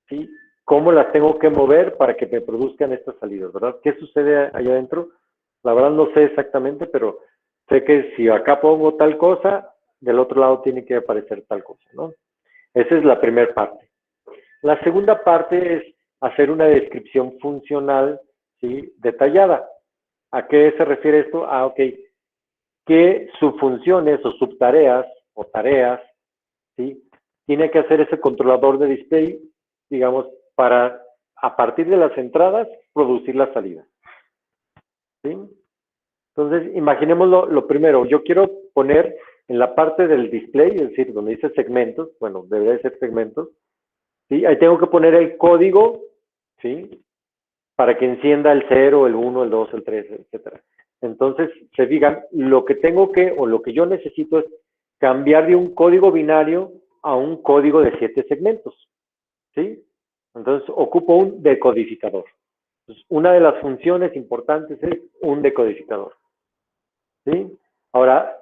¿sí? ¿Cómo las tengo que mover para que me produzcan estas salidas, verdad? ¿Qué sucede allá adentro? La verdad no sé exactamente, pero sé que si acá pongo tal cosa, del otro lado tiene que aparecer tal cosa, ¿no? Esa es la primera parte. La segunda parte es hacer una descripción funcional, ¿sí? Detallada. ¿A qué se refiere esto? Ok, qué subfunciones o subtareas o tareas, ¿sí? Tiene que hacer ese controlador de display, digamos, para, a partir de las entradas, producir la salida. ¿Sí? Entonces, imaginemos lo primero. Yo quiero poner en la parte del display, es decir, donde dice segmentos, bueno, debería ser segmentos, ¿sí? Ahí tengo que poner el código, ¿sí? Para que encienda el 0, el 1, el 2, el 3, etcétera. Entonces, se digan, lo que tengo que, o lo que yo necesito es cambiar de un código binario a un código de 7 segmentos, ¿sí? Entonces, ocupo un decodificador. Entonces, una de las funciones importantes es un decodificador, ¿sí? Ahora,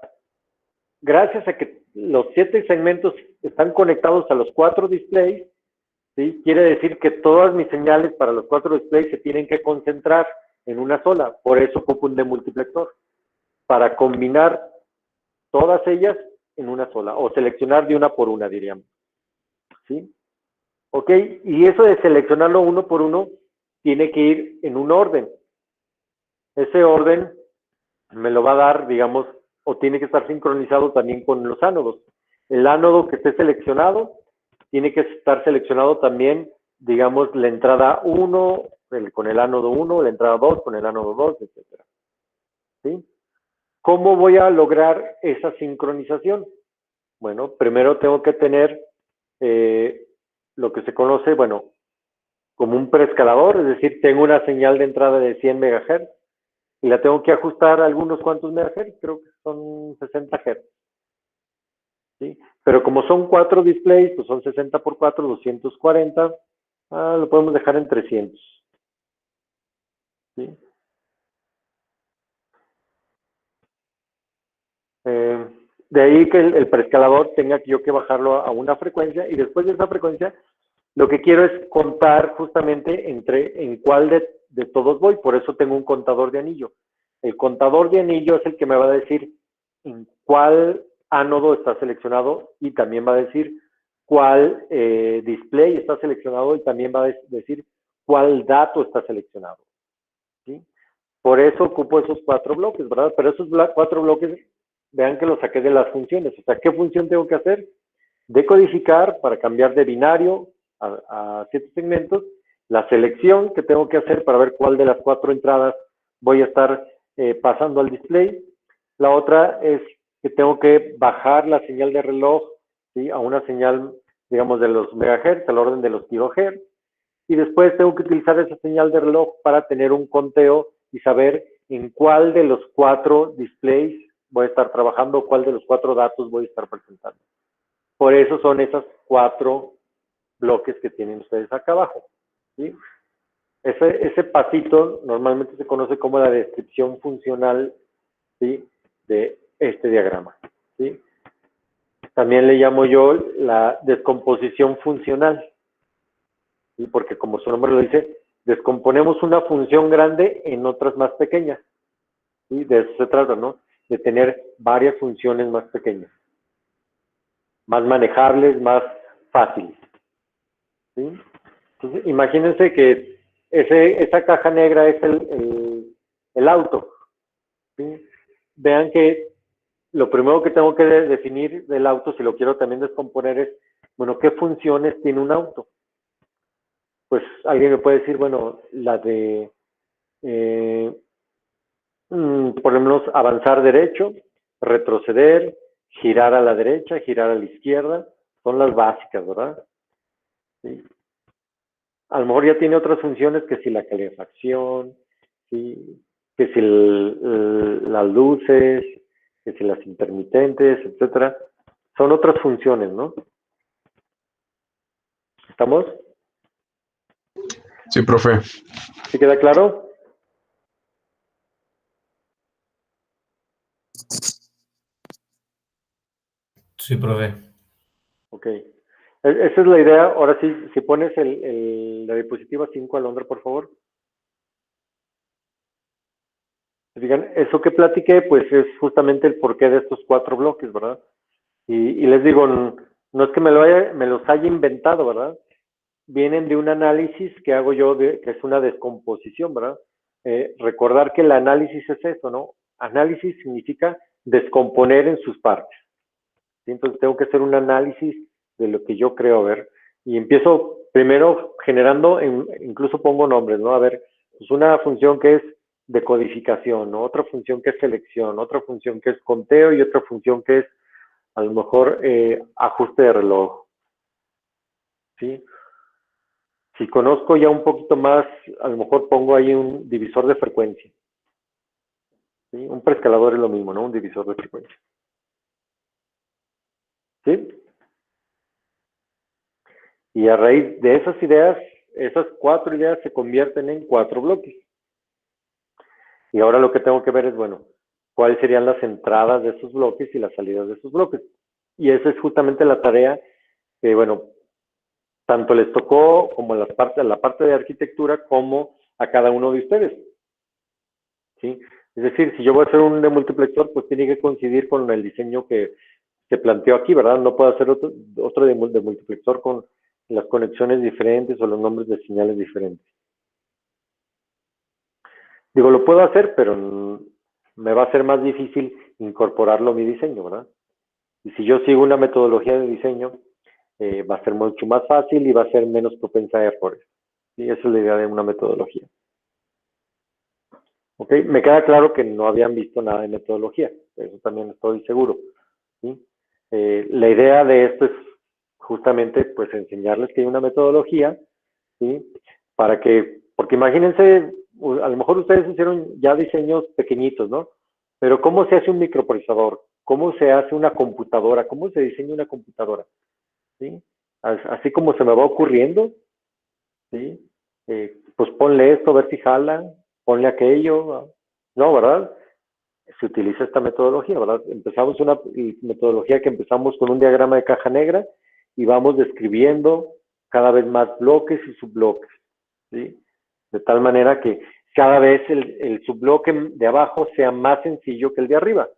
gracias a que los 7 segmentos están conectados a los 4 displays, ¿sí? Quiere decir que todas mis señales para los 4 displays se tienen que concentrar en una sola. Por eso ocupo un demultiplexor, para combinar todas ellas en una sola, o seleccionar de una por una, diríamos. ¿Sí? Ok, y eso de seleccionarlo uno por uno tiene que ir en un orden. Ese orden me lo va a dar, digamos, o tiene que estar sincronizado también con los ánodos. El ánodo que esté seleccionado tiene que estar seleccionado también, digamos, la entrada 1 con el ánodo 1, la entrada 2 con el ánodo 2, etcétera. ¿Sí? ¿Cómo voy a lograr esa sincronización? Bueno, primero tengo que tener lo que se conoce, bueno, como un preescalador, es decir, tengo una señal de entrada de 100 MHz y la tengo que ajustar a algunos cuantos MHz, creo que son 60 Hz. ¿Sí? Pero como son 4 displays, pues son 60 por 4, 240, lo podemos dejar en 300. ¿Sí? De ahí que el preescalador tenga yo que bajarlo a una frecuencia y después de esa frecuencia lo que quiero es contar justamente en cuál de todos voy, por eso tengo un contador de anillo. El contador de anillo es el que me va a decir en cuál ánodo está seleccionado y también va a decir cuál display está seleccionado y también va a decir cuál dato está seleccionado. ¿Sí? Por eso ocupo esos 4 bloques, ¿verdad? Pero esos 4 bloques, vean que los saqué de las funciones. O sea, ¿qué función tengo que hacer? Decodificar para cambiar de binario a 7 segmentos, la selección que tengo que hacer para ver cuál de las 4 entradas voy a estar pasando al display, La otra es que tengo que bajar la señal de reloj, ¿sí?, a una señal, digamos, de los megahertz, al orden de los kilohertz, y después tengo que utilizar esa señal de reloj para tener un conteo y saber en cuál de los 4 displays voy a estar trabajando, cuál de los 4 datos voy a estar presentando. Por eso son esas 4 bloques que tienen ustedes acá abajo, ¿sí? Ese pasito normalmente se conoce como la descripción funcional, ¿sí?, de este diagrama, ¿sí? También le llamo yo la descomposición funcional, ¿sí?, porque como su nombre lo dice, descomponemos una función grande en otras más pequeñas, ¿sí? De eso se trata, ¿no? De tener varias funciones más pequeñas, más manejables, más fáciles, ¿sí? Entonces, imagínense que esa caja negra es el auto, ¿sí? Vean que lo primero que tengo que definir del auto, si lo quiero también descomponer, es, bueno, ¿qué funciones tiene un auto? Pues alguien me puede decir, bueno, la de, por ejemplo, avanzar derecho, retroceder, girar a la derecha, girar a la izquierda, son las básicas, ¿verdad? ¿Sí? A lo mejor ya tiene otras funciones, que si la calefacción, ¿sí?, que si las luces, que si las intermitentes, etcétera. Son otras funciones, ¿no? ¿Estamos? Sí, profe. ¿Sí queda claro? Sí, profe. Ok. Esa es la idea. Ahora sí, si pones la diapositiva 5, Alondra, por favor. Digan, eso que platiqué, pues es justamente el porqué de estos 4 bloques, ¿verdad? Y les digo, no es que me los haya inventado, ¿verdad? Vienen de un análisis que hago yo, que es una descomposición, ¿verdad? Recordar que el análisis es eso, ¿no? Análisis significa descomponer en sus partes, ¿sí? Entonces tengo que hacer un análisis de lo que yo creo ver, y empiezo primero generando, incluso pongo nombres, ¿no? A ver, pues una función que es decodificación, ¿no? Otra función que es selección, otra función que es conteo, y otra función que es, a lo mejor, ajuste de reloj, ¿sí? Si conozco ya un poquito más, a lo mejor pongo ahí un divisor de frecuencia, ¿sí? Un preescalador es lo mismo, ¿no? Un divisor de frecuencia, ¿sí? Y a raíz de esas ideas, esas 4 ideas se convierten en 4 bloques. Y ahora lo que tengo que ver es, bueno, cuáles serían las entradas de esos bloques y las salidas de esos bloques. Y esa es justamente la tarea que, bueno, tanto les tocó como la parte de arquitectura, como a cada uno de ustedes, ¿sí? Es decir, si yo voy a hacer un demultiplexor, pues tiene que coincidir con el diseño que se planteó aquí, ¿verdad? No puedo hacer otro demultiplexor con las conexiones diferentes o los nombres de señales diferentes. Digo, lo puedo hacer, pero me va a ser más difícil incorporarlo a mi diseño, ¿verdad? Y si yo sigo una metodología de diseño, va a ser mucho más fácil y va a ser menos propensa a errores. ¿Sí? Esa es la idea de una metodología. ¿Ok? Me queda claro que no habían visto nada de metodología, de eso también estoy seguro, ¿sí? La idea de esto es justamente, pues, enseñarles que hay una metodología, ¿sí? Para que, porque imagínense, a lo mejor ustedes hicieron ya diseños pequeñitos, ¿no? Pero ¿cómo se hace un microprocesador? ¿Cómo se hace una computadora? ¿Cómo se diseña una computadora? ¿Sí? Así como se me va ocurriendo, ¿sí? Pues ponle esto, a ver si jala, ponle aquello, no, ¿verdad? Se utiliza esta metodología, ¿verdad? Empezamos una metodología que empezamos con un diagrama de caja negra y vamos describiendo cada vez más bloques y subbloques, ¿sí? De tal manera que cada vez el subbloque de abajo sea más sencillo que el de arriba,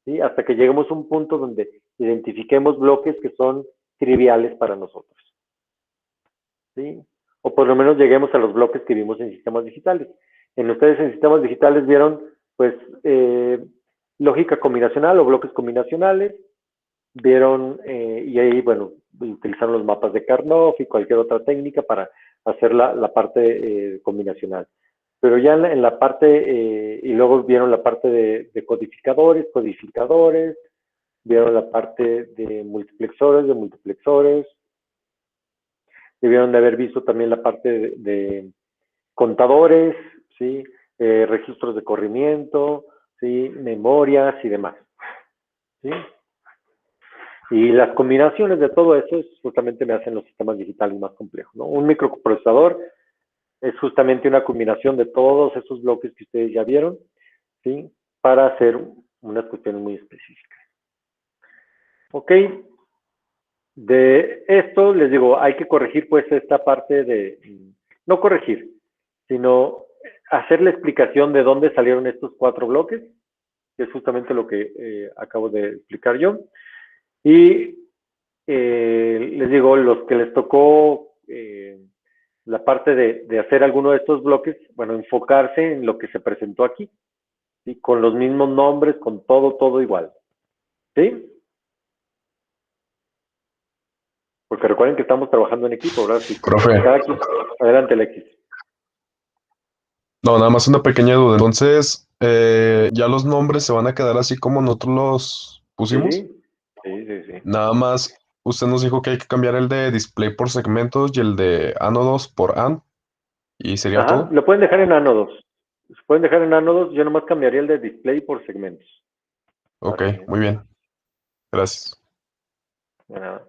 ¿sí? Hasta que lleguemos a un punto donde identifiquemos bloques que son triviales para nosotros, ¿sí? O por lo menos lleguemos a los bloques que vimos en sistemas digitales. Ustedes en sistemas digitales vieron, pues, lógica combinacional o bloques combinacionales, vieron, y ahí, bueno, utilizaron los mapas de Karnoff y cualquier otra técnica para hacer la parte combinacional. pero ya en la parte, y luego vieron la parte de codificadores, vieron la parte de multiplexores, debieron de haber visto también la parte de contadores, ¿sí? Registros de corrimiento, ¿sí? Memorias y demás, ¿sí? Y las combinaciones de todo eso es justamente me hacen los sistemas digitales más complejos, ¿no? Un microprocesador es justamente una combinación de todos esos bloques que ustedes ya vieron, ¿sí? Para hacer unas cuestiones muy específicas. Ok. De esto, les digo, hay que corregir pues esta parte no corregir, sino hacer la explicación de dónde salieron estos 4 bloques, que es justamente lo que acabo de explicar yo. Y les digo, los que les tocó la parte de hacer alguno de estos bloques, bueno, enfocarse en lo que se presentó aquí, ¿sí? Con los mismos nombres, con todo igual, ¿sí? Porque recuerden que estamos trabajando en equipo, ¿verdad? Sí, Profe. Adelante, Alexis. No, nada más una pequeña duda. Entonces, ¿ya los nombres se van a quedar así como nosotros los pusimos? Sí. Nada más, usted nos dijo que hay que cambiar el de display por segmentos y el de ánodos por AN. ¿Y sería todo? Lo pueden dejar en ánodos. Se pueden dejar en ánodos, yo nomás cambiaría el de display por segmentos. Ok, muy bien. Gracias. Nada.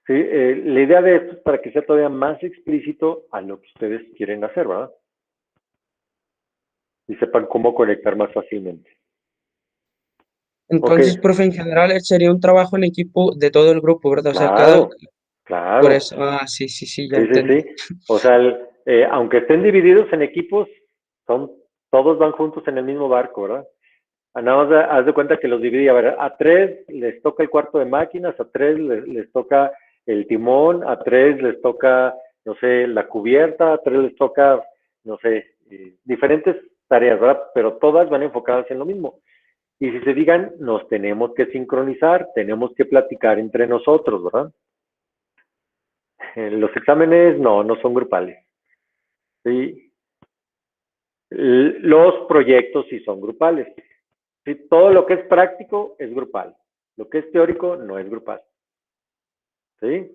Sí, la idea de esto es para que sea todavía más explícito a lo que ustedes quieren hacer, ¿verdad? Y sepan cómo conectar más fácilmente. Entonces, Ok. profe, en general sería un trabajo en equipo de todo el grupo, ¿verdad? O sea, Claro. por eso, sí, ya entendí. Sí. O sea, aunque estén divididos en equipos, todos van juntos en el mismo barco, ¿verdad? Nada más haz de cuenta que los dividí. A ver, a 3 les toca el cuarto de máquinas, a 3 les toca el timón, a 3 les toca, no sé, la cubierta, a 3 les toca, no sé, diferentes tareas, ¿verdad? Pero todas van enfocadas en lo mismo. Y si se digan, nos tenemos que sincronizar, tenemos que platicar entre nosotros, ¿verdad? Los exámenes no son grupales. ¿Sí? Los proyectos sí son grupales. ¿Sí? Todo lo que es práctico es grupal. Lo que es teórico no es grupal. ¿Sí?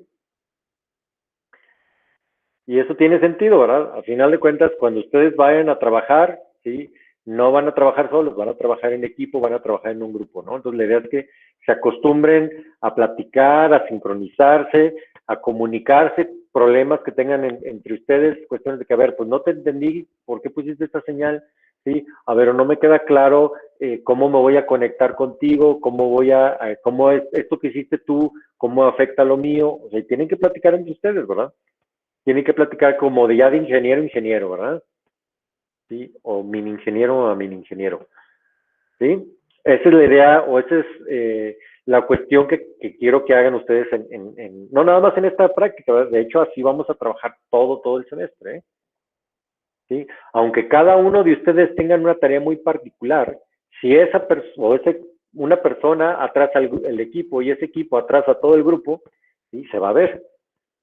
Y eso tiene sentido, ¿verdad? A final de cuentas, cuando ustedes vayan a trabajar, ¿sí? No van a trabajar solos, van a trabajar en equipo, van a trabajar en un grupo, ¿no? Entonces, la idea es que se acostumbren a platicar, a sincronizarse, a comunicarse, problemas que tengan entre ustedes, cuestiones de que, a ver, pues no te entendí, ¿por qué pusiste esta señal? ¿Sí? A ver, o no me queda claro cómo me voy a conectar contigo, cómo es esto que hiciste tú, cómo afecta lo mío. O sea, tienen que platicar entre ustedes, ¿verdad? Tienen que platicar como de ingeniero a ingeniero, ¿verdad? ¿Sí? O mini ingeniero a mini ingeniero. ¿Sí? Esa es la idea, o esa es la cuestión que quiero que hagan ustedes no nada más en esta práctica, ¿verdad? De hecho, así vamos a trabajar todo el semestre, ¿eh? ¿Sí? Aunque cada uno de ustedes tengan una tarea muy particular, si una persona atrasa el equipo y ese equipo atrasa a todo el grupo, ¿sí? Se va a ver.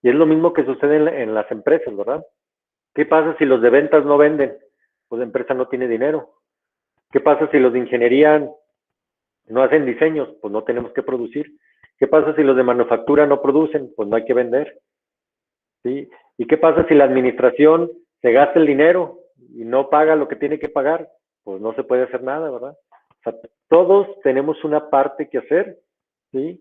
Y es lo mismo que sucede en las empresas, ¿verdad? ¿Qué pasa si los de ventas no venden? Pues la empresa no tiene dinero. ¿Qué pasa si los de ingeniería no hacen diseños? Pues no tenemos que producir. ¿Qué pasa si los de manufactura no producen? Pues no hay que vender. ¿Sí? ¿Y qué pasa si la administración se gasta el dinero y no paga lo que tiene que pagar? Pues no se puede hacer nada, ¿verdad? O sea, todos tenemos una parte que hacer, ¿sí?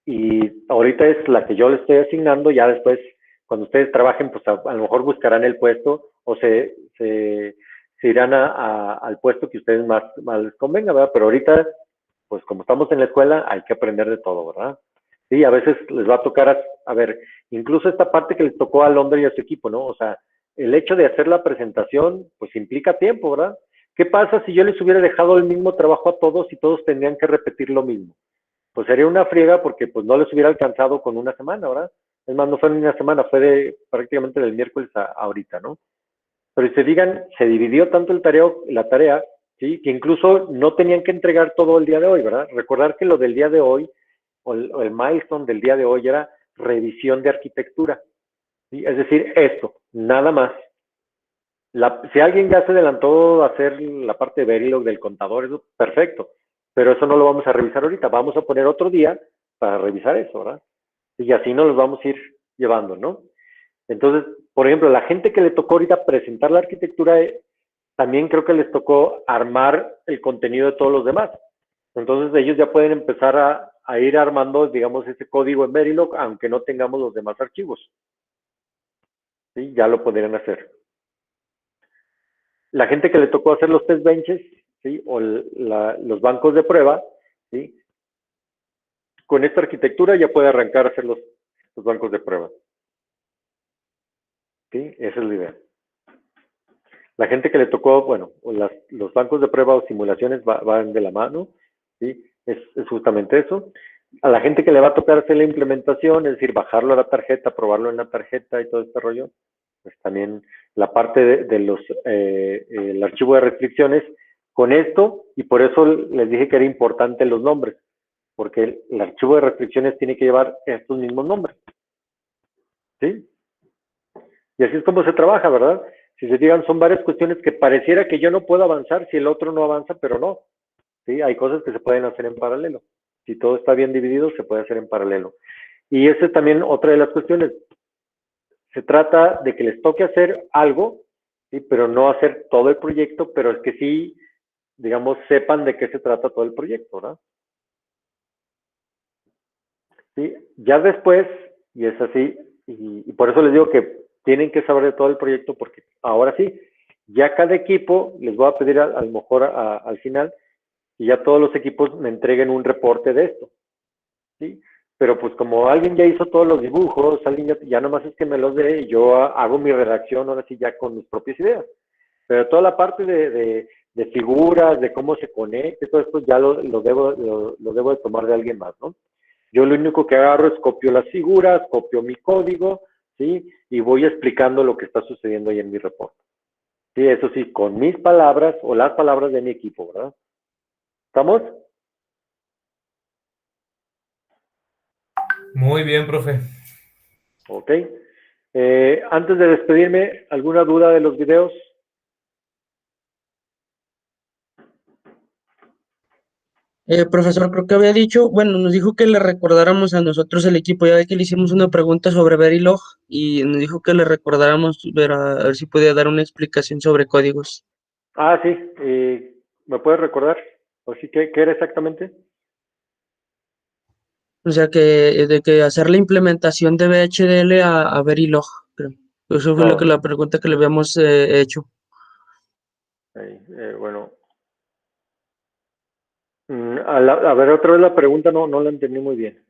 Y ahorita es la que yo le estoy asignando, ya después, cuando ustedes trabajen, pues a lo mejor buscarán el puesto o se irán al puesto que ustedes más les convenga, ¿verdad? Pero ahorita, pues como estamos en la escuela, hay que aprender de todo, ¿verdad? Sí, a veces les va a tocar, a ver, incluso esta parte que les tocó al hombre y a su equipo, ¿no? O sea, el hecho de hacer la presentación, pues implica tiempo, ¿verdad? ¿Qué pasa si yo les hubiera dejado el mismo trabajo a todos y todos tendrían que repetir lo mismo? Pues sería una friega porque pues no les hubiera alcanzado con una semana, ¿verdad? Es más, no fue en una semana, fue prácticamente del miércoles a ahorita, ¿no? Pero si se digan, se dividió tanto la tarea, ¿sí? Que incluso no tenían que entregar todo el día de hoy, ¿verdad? Recordar que lo del día de hoy, o el milestone del día de hoy era revisión de arquitectura, ¿sí? Es decir, esto, nada más, Si alguien ya se adelantó a hacer la parte de Verilog del contador, eso perfecto, pero eso no lo vamos a revisar ahorita, vamos a poner otro día para revisar eso, ¿verdad? Y así nos los vamos a ir llevando, ¿no? Entonces, por ejemplo, la gente que le tocó ahorita presentar la arquitectura, también creo que les tocó armar el contenido de todos los demás. Entonces ellos ya pueden empezar a ir armando, digamos, ese código en Verilog, aunque no tengamos los demás archivos. ¿Sí? Ya lo podrían hacer. La gente que le tocó hacer los test benches, ¿sí? O los bancos de prueba, ¿sí? Con esta arquitectura ya puede arrancar a hacer los bancos de prueba. ¿Sí? Esa es la idea. La gente que le tocó, bueno, los bancos de prueba o simulaciones van de la mano, ¿sí? Es justamente eso. A la gente que le va a tocar hacer la implementación, es decir, bajarlo a la tarjeta, probarlo en la tarjeta y todo este rollo, pues también la parte de el archivo de restricciones con esto, y por eso les dije que era importante los nombres, porque el archivo de restricciones tiene que llevar estos mismos nombres. ¿Sí? Y así es como se trabaja, ¿verdad? Si se digan, son varias cuestiones que pareciera que yo no puedo avanzar si el otro no avanza, pero no. ¿Sí? Hay cosas que se pueden hacer en paralelo. Si todo está bien dividido, se puede hacer en paralelo. Y esa es también otra de las cuestiones. Se trata de que les toque hacer algo, ¿sí? Pero no hacer todo el proyecto, pero es que sí, digamos, sepan de qué se trata todo el proyecto, ¿verdad? ¿Sí? Ya después, y es así, y por eso les digo que tienen que saber de todo el proyecto, porque ahora sí, ya cada equipo, les voy a pedir a lo mejor al final, y ya todos los equipos me entreguen un reporte de esto, ¿sí? Pero pues como alguien ya hizo todos los dibujos, alguien ya nomás es que me los dé y yo hago mi redacción ahora sí ya con mis propias ideas. Pero toda la parte de figuras, de cómo se conecta, todo esto ya lo debo de tomar de alguien más, ¿no? Yo lo único que agarro es copio las figuras, copio mi código, ¿sí? Y voy explicando lo que está sucediendo ahí en mi reporte. Sí, eso sí, con mis palabras o las palabras de mi equipo, ¿verdad? ¿Estamos? Muy bien, profe. Ok. Antes de despedirme, ¿alguna duda de los videos? Profesor, creo que había dicho, bueno, nos dijo que le recordáramos a nosotros el equipo, ya ve que le hicimos una pregunta sobre Verilog y nos dijo que le recordáramos a ver si podía dar una explicación sobre códigos. Ah, sí. ¿Me puedes recordar? ¿O sí, qué era exactamente? O sea, de que hacer la implementación de VHDL a Verilog, creo. Eso fue No. la pregunta que le habíamos hecho. Bueno. A ver, otra vez la pregunta no la entendí muy bien.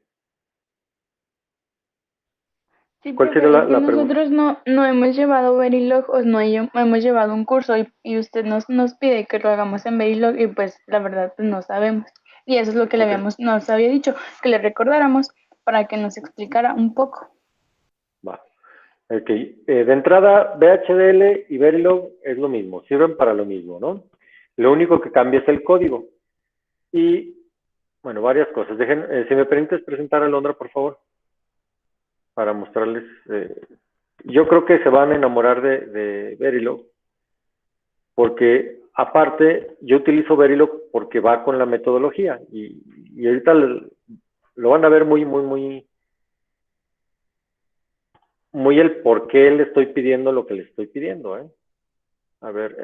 Sí, ¿Cuál profe, sería es que la pregunta? nosotros no hemos llevado Verilog o no hemos llevado un curso y usted nos pide que lo hagamos en Verilog y pues la verdad pues no sabemos. Y eso es lo que nos había dicho, que le recordáramos para que nos explicara un poco. Va. Ok. De entrada, VHDL y Verilog es lo mismo, sirven para lo mismo, ¿no? Lo único que cambia es el código. Y, bueno, varias cosas. Si me permites presentar a Londra, por favor, para mostrarles. Yo creo que se van a enamorar de Verilog, porque aparte, yo utilizo Verilog porque va con la metodología, y ahorita lo van a ver muy el por qué le estoy pidiendo lo que le estoy pidiendo, ¿eh? A ver,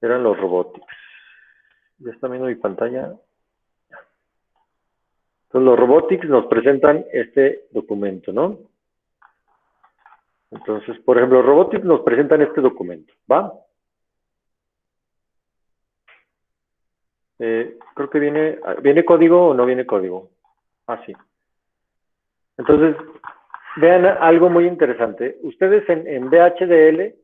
eran los robotics. ¿Ya está viendo mi pantalla? Entonces, los robotics nos presentan este documento, ¿no? Entonces, por ejemplo, robotics nos presentan este documento, ¿va? Creo que ¿viene código o no viene código? Ah, sí. Entonces, vean algo muy interesante. Ustedes en VHDL,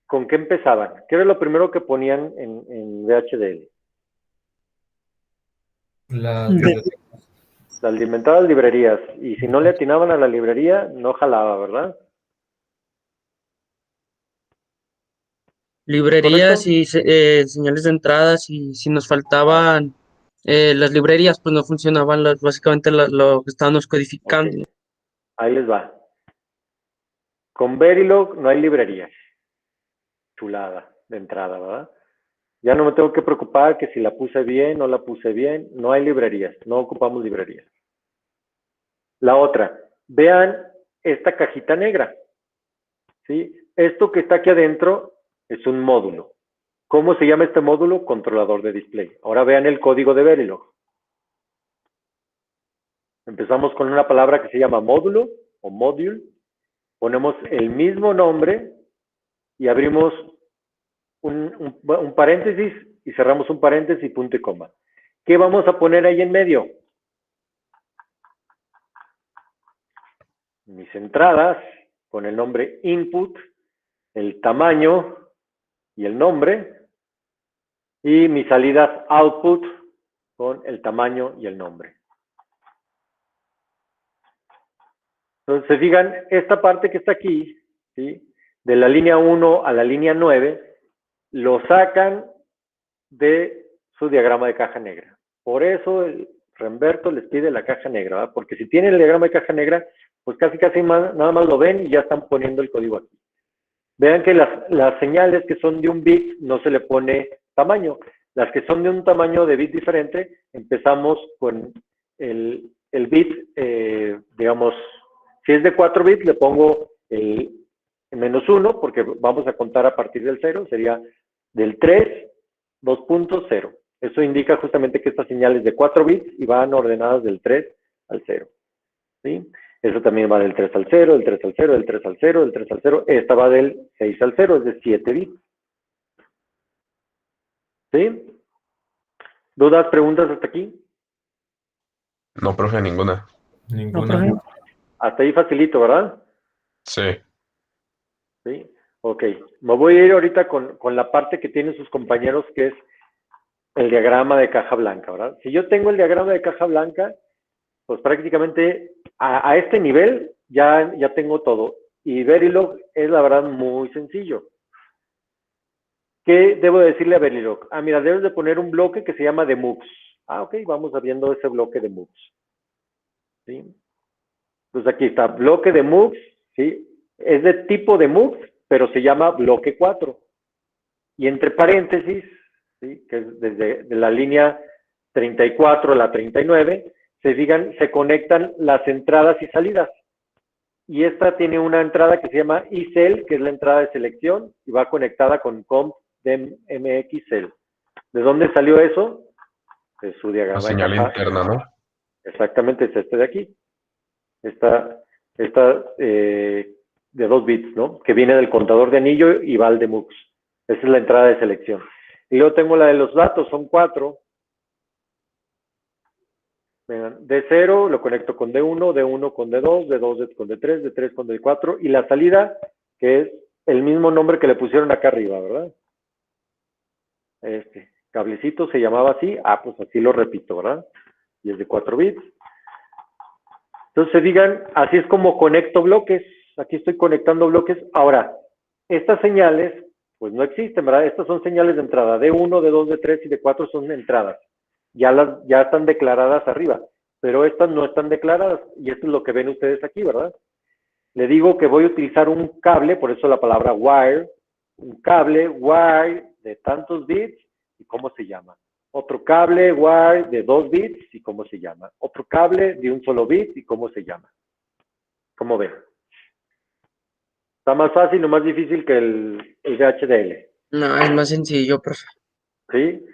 ¿con qué empezaban? ¿Qué era lo primero que ponían en VHDL? Las bibliotecas. Las alimentadas librerías. Y si no le atinaban a la librería, no jalaba, ¿verdad? Librerías ¿Correcto? y señales de entradas, y si nos faltaban las librerías, pues no funcionaban básicamente lo que estábamos codificando. Okay. Ahí les va. Con Verilog no hay librerías, chulada de entrada, ¿verdad? Ya no me tengo que preocupar que si la puse bien, no la puse bien. No hay librerías, no ocupamos librerías. La otra, vean esta cajita negra, ¿sí? Esto que está aquí adentro es un módulo. ¿Cómo se llama este módulo? Controlador de display. Ahora vean el código de Verilog. Empezamos con una palabra que se llama módulo o module. Ponemos el mismo nombre y abrimos un paréntesis y cerramos un paréntesis, punto y coma. ¿Qué vamos a poner ahí en medio? Mis entradas con el nombre input, el tamaño y el nombre, y mis salidas output con el tamaño y el nombre. Entonces, se fijan, esta parte que está aquí, ¿sí? De la línea 1 a la línea 9, lo sacan de su diagrama de caja negra. Por eso el Remberto les pide la caja negra, ¿verdad? Porque si tienen el diagrama de caja negra, pues casi nada más lo ven y ya están poniendo el código aquí. Vean que las señales que son de un bit no se le pone tamaño. Las que son de un tamaño de bit diferente, empezamos con el bit, digamos, si es de 4 bits, le pongo el -1, porque vamos a contar a partir del 0, sería del 3, 2.0. Eso indica justamente que estas señales de 4 bits y van ordenadas del 3 al 0. ¿Sí? Eso también va del 3 al 0, del 3 al 0, del 3 al 0, del 3 al 0. Esta va del 6 al 0, es de 7 bits. ¿Sí? ¿Dudas, preguntas hasta aquí? No, profe, ninguna. Ninguna. Hasta ahí facilito, ¿verdad? Sí. ¿Sí? Ok. Me voy a ir ahorita con la parte que tienen sus compañeros, que es el diagrama de caja blanca, ¿verdad? Si yo tengo el diagrama de caja blanca, pues prácticamente a este nivel ya tengo todo. Y Verilog es la verdad muy sencillo. ¿Qué debo decirle a Verilog? Ah, mira, debes de poner un bloque que se llama demux. Ah, ok, vamos viendo ese bloque de mux. ¿Sí? Entonces aquí está, bloque de mux, ¿sí? Es de tipo de mux, pero se llama bloque 4. Y entre paréntesis, ¿sí? Que es desde la línea 34 a la 39, se conectan las entradas y salidas. Y esta tiene una entrada que se llama iCell, que es la entrada de selección, y va conectada con CompDemMXCell. ¿De dónde salió eso? De su diagrama La señal de caja. interna, ¿no? Exactamente, es este de aquí. Esta de 2 bits, ¿no? Que viene del contador de anillo y va al de mux. Esa es la entrada de selección. Y luego tengo la de los datos, son 4. De 0 lo conecto con D1, D1 con D2, D2 con D3, D3 con D4, y la salida, que es el mismo nombre que le pusieron acá arriba, ¿verdad? Este cablecito se llamaba así, pues así lo repito, ¿verdad? Y es de 4 bits. Entonces, digan, así es como conecto bloques. Aquí estoy conectando bloques. Ahora, estas señales, pues no existen, ¿verdad? Estas son señales de entrada. D1, D2, D3 y D4 son entradas. Ya están declaradas arriba, pero estas no están declaradas. Y esto es lo que ven ustedes aquí, ¿verdad? Le digo que voy a utilizar un cable, por eso la palabra wire. Un cable wire de tantos bits, ¿y cómo se llama? Otro cable wire de 2 bits, ¿y cómo se llama? Otro cable de un solo bit, ¿y cómo se llama? ¿Cómo ven? ¿Está más fácil o más difícil que el VHDL? No, es más sencillo, profe. ¿Sí?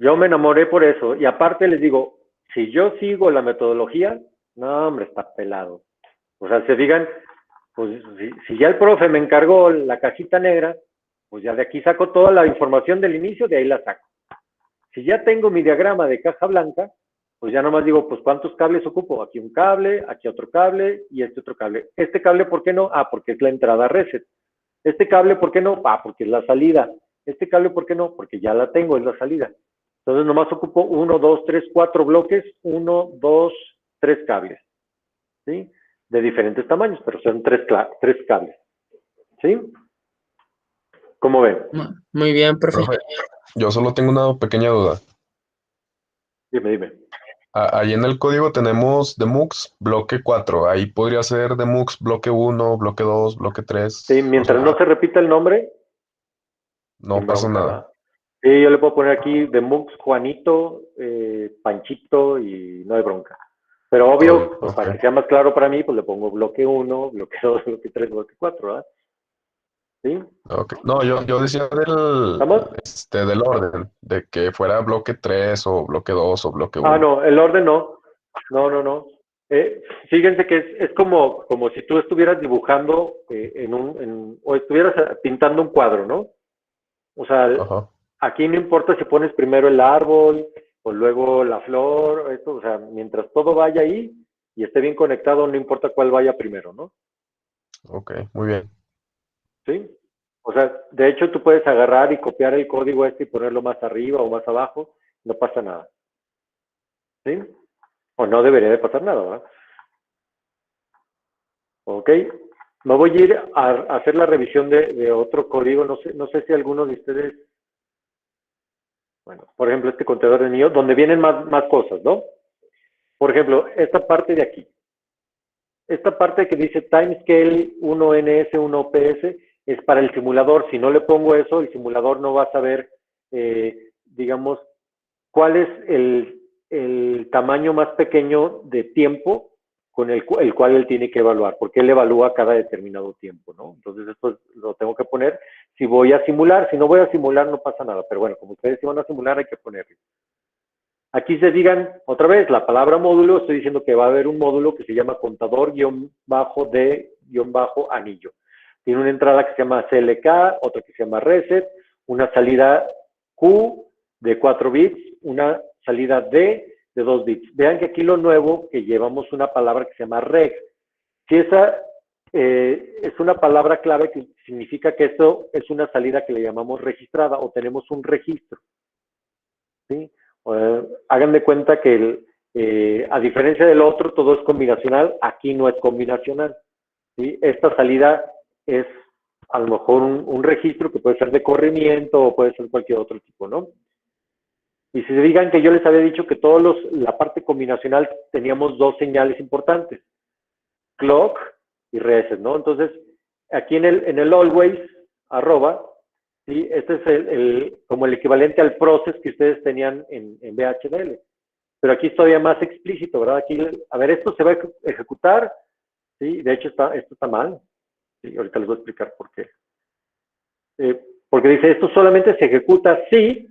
Yo me enamoré por eso. Y aparte les digo, si yo sigo la metodología, no, hombre, está pelado. O sea, se digan, pues si ya el profe me encargó la cajita negra, pues ya de aquí saco toda la información del inicio, de ahí la saco. Si ya tengo mi diagrama de caja blanca, pues ya nomás digo, pues ¿cuántos cables ocupo? Aquí un cable, aquí otro cable y este otro cable. ¿Este cable por qué no? Porque es la entrada reset. ¿Este cable por qué no? Porque es la salida. ¿Este cable por qué no? Porque ya la tengo, es la salida. Entonces nomás ocupo 1, 2, 3, 4 bloques, 1, 2, 3 cables. ¿Sí? De diferentes tamaños, pero son 3 cables. ¿Sí? ¿Cómo ven? Muy bien, profe. Profe, yo solo tengo una pequeña duda. Dime. Ahí en el código tenemos demux bloque 4. Ahí podría ser demux bloque 1, bloque 2, bloque 3. Sí, mientras no se repita el nombre, No Sin pasa bronca, nada. ¿verdad? Sí, yo le puedo poner aquí de Mux Juanito, Panchito y no hay bronca. Pero obvio, Código, pues ok. para que sea más claro para mí, pues le pongo bloque 1, bloque 2, bloque 3, bloque 4, ¿verdad? ¿Sí? Ok. No, yo decía ¿Estamos? del orden, de que fuera bloque 3 o bloque 2 o bloque Ah, 1. no, el orden no. No. Fíjense que es como si tú estuvieras dibujando o estuvieras pintando un cuadro, ¿no? O sea, Ajá. aquí no importa si pones primero el árbol o luego la flor, esto, o sea, mientras todo vaya ahí y esté bien conectado, no importa cuál vaya primero, ¿no? Ok, muy bien. ¿Sí? O sea, de hecho tú puedes agarrar y copiar el código y ponerlo más arriba o más abajo, no pasa nada. ¿Sí? O no debería de pasar nada, ¿verdad? Ok. Me voy a ir a hacer la revisión de otro código, no sé si alguno de ustedes, bueno, por ejemplo, este contenedor de niño, donde vienen más cosas, ¿no? Por ejemplo, esta parte de aquí. Esta parte que dice timescale 1NS, 1PS, es para el simulador. Si no le pongo eso, el simulador no va a saber, digamos, cuál es el tamaño más pequeño de tiempo con el cual él tiene que evaluar, porque él evalúa cada determinado tiempo, ¿no? Entonces esto lo tengo que poner si voy a simular. Si no voy a simular no pasa nada, pero bueno, como ustedes van a simular hay que ponerlo. Aquí se digan otra vez la palabra módulo, estoy diciendo que va a haber un módulo que se llama contador-de-anillo. Tiene una entrada que se llama CLK, otra que se llama reset, una salida Q de 4 bits, una salida D de 2 bits. Vean que aquí lo nuevo, que llevamos una palabra que se llama reg. Si esa es una palabra clave que significa que esto es una salida que le llamamos registrada o tenemos un registro. ¿Sí? Hagan de cuenta que a diferencia del otro, todo es combinacional, aquí no es combinacional. ¿Sí? Esta salida es a lo mejor un registro que puede ser de corrimiento o puede ser cualquier otro tipo, ¿no? Y si se digan que yo les había dicho que la parte combinacional teníamos dos señales importantes, clock y reset, ¿no? Entonces, aquí en el always, arroba, ¿sí? Este es como el equivalente al process que ustedes tenían en VHDL. Pero aquí es todavía más explícito, ¿verdad? Aquí, a ver, esto se va a ejecutar, ¿sí? De hecho, esto está mal. ¿Sí? Ahorita les voy a explicar por qué. Porque dice, esto solamente se ejecuta si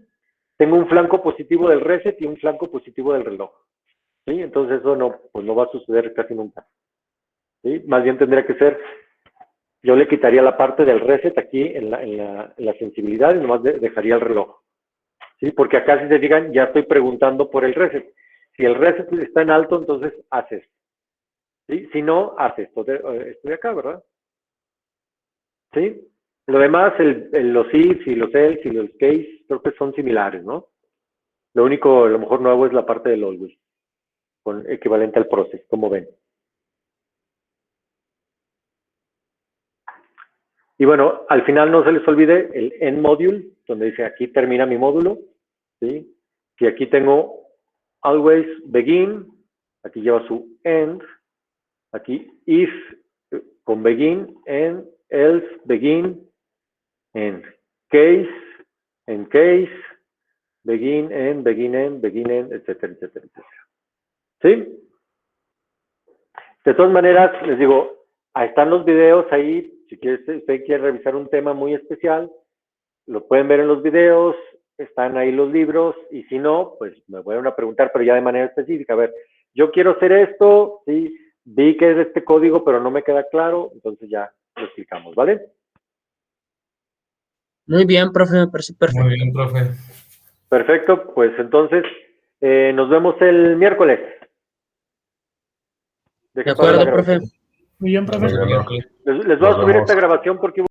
tengo un flanco positivo del reset y un flanco positivo del reloj. ¿Sí? Entonces eso pues no va a suceder casi nunca. ¿Sí? Más bien tendría que ser, yo le quitaría la parte del reset aquí en la sensibilidad y nomás dejaría el reloj. ¿Sí? Porque acá si se digan, ya estoy preguntando por el reset. Si el reset está en alto, entonces haces. ¿Sí? Si no, haces esto de acá, ¿verdad? ¿Sí? Lo demás, los ifs y los else y los case, creo que son similares, ¿no? Lo único, a lo mejor nuevo es la parte del always, con equivalente al process, como ven. Y bueno, al final no se les olvide el end module, donde dice aquí termina mi módulo, ¿sí? Y aquí tengo always begin, aquí lleva su end, aquí if con begin, end, else, begin, end, case, end case, begin, end, etcétera, etcétera, etcétera. ¿Sí? De todas maneras, les digo, ahí están los videos ahí, si usted quiere revisar un tema muy especial, lo pueden ver en los videos, están ahí los libros, y si no, pues me vuelven a preguntar, pero ya de manera específica. A ver, yo quiero hacer esto, ¿sí? Vi que es este código, pero no me queda claro, entonces ya lo explicamos, ¿vale? Muy bien, profe, me parece perfecto. Muy bien, profe. Perfecto, pues entonces nos vemos el miércoles. De acuerdo, profe. Muy bien, profe. Les voy a subir esta grabación porque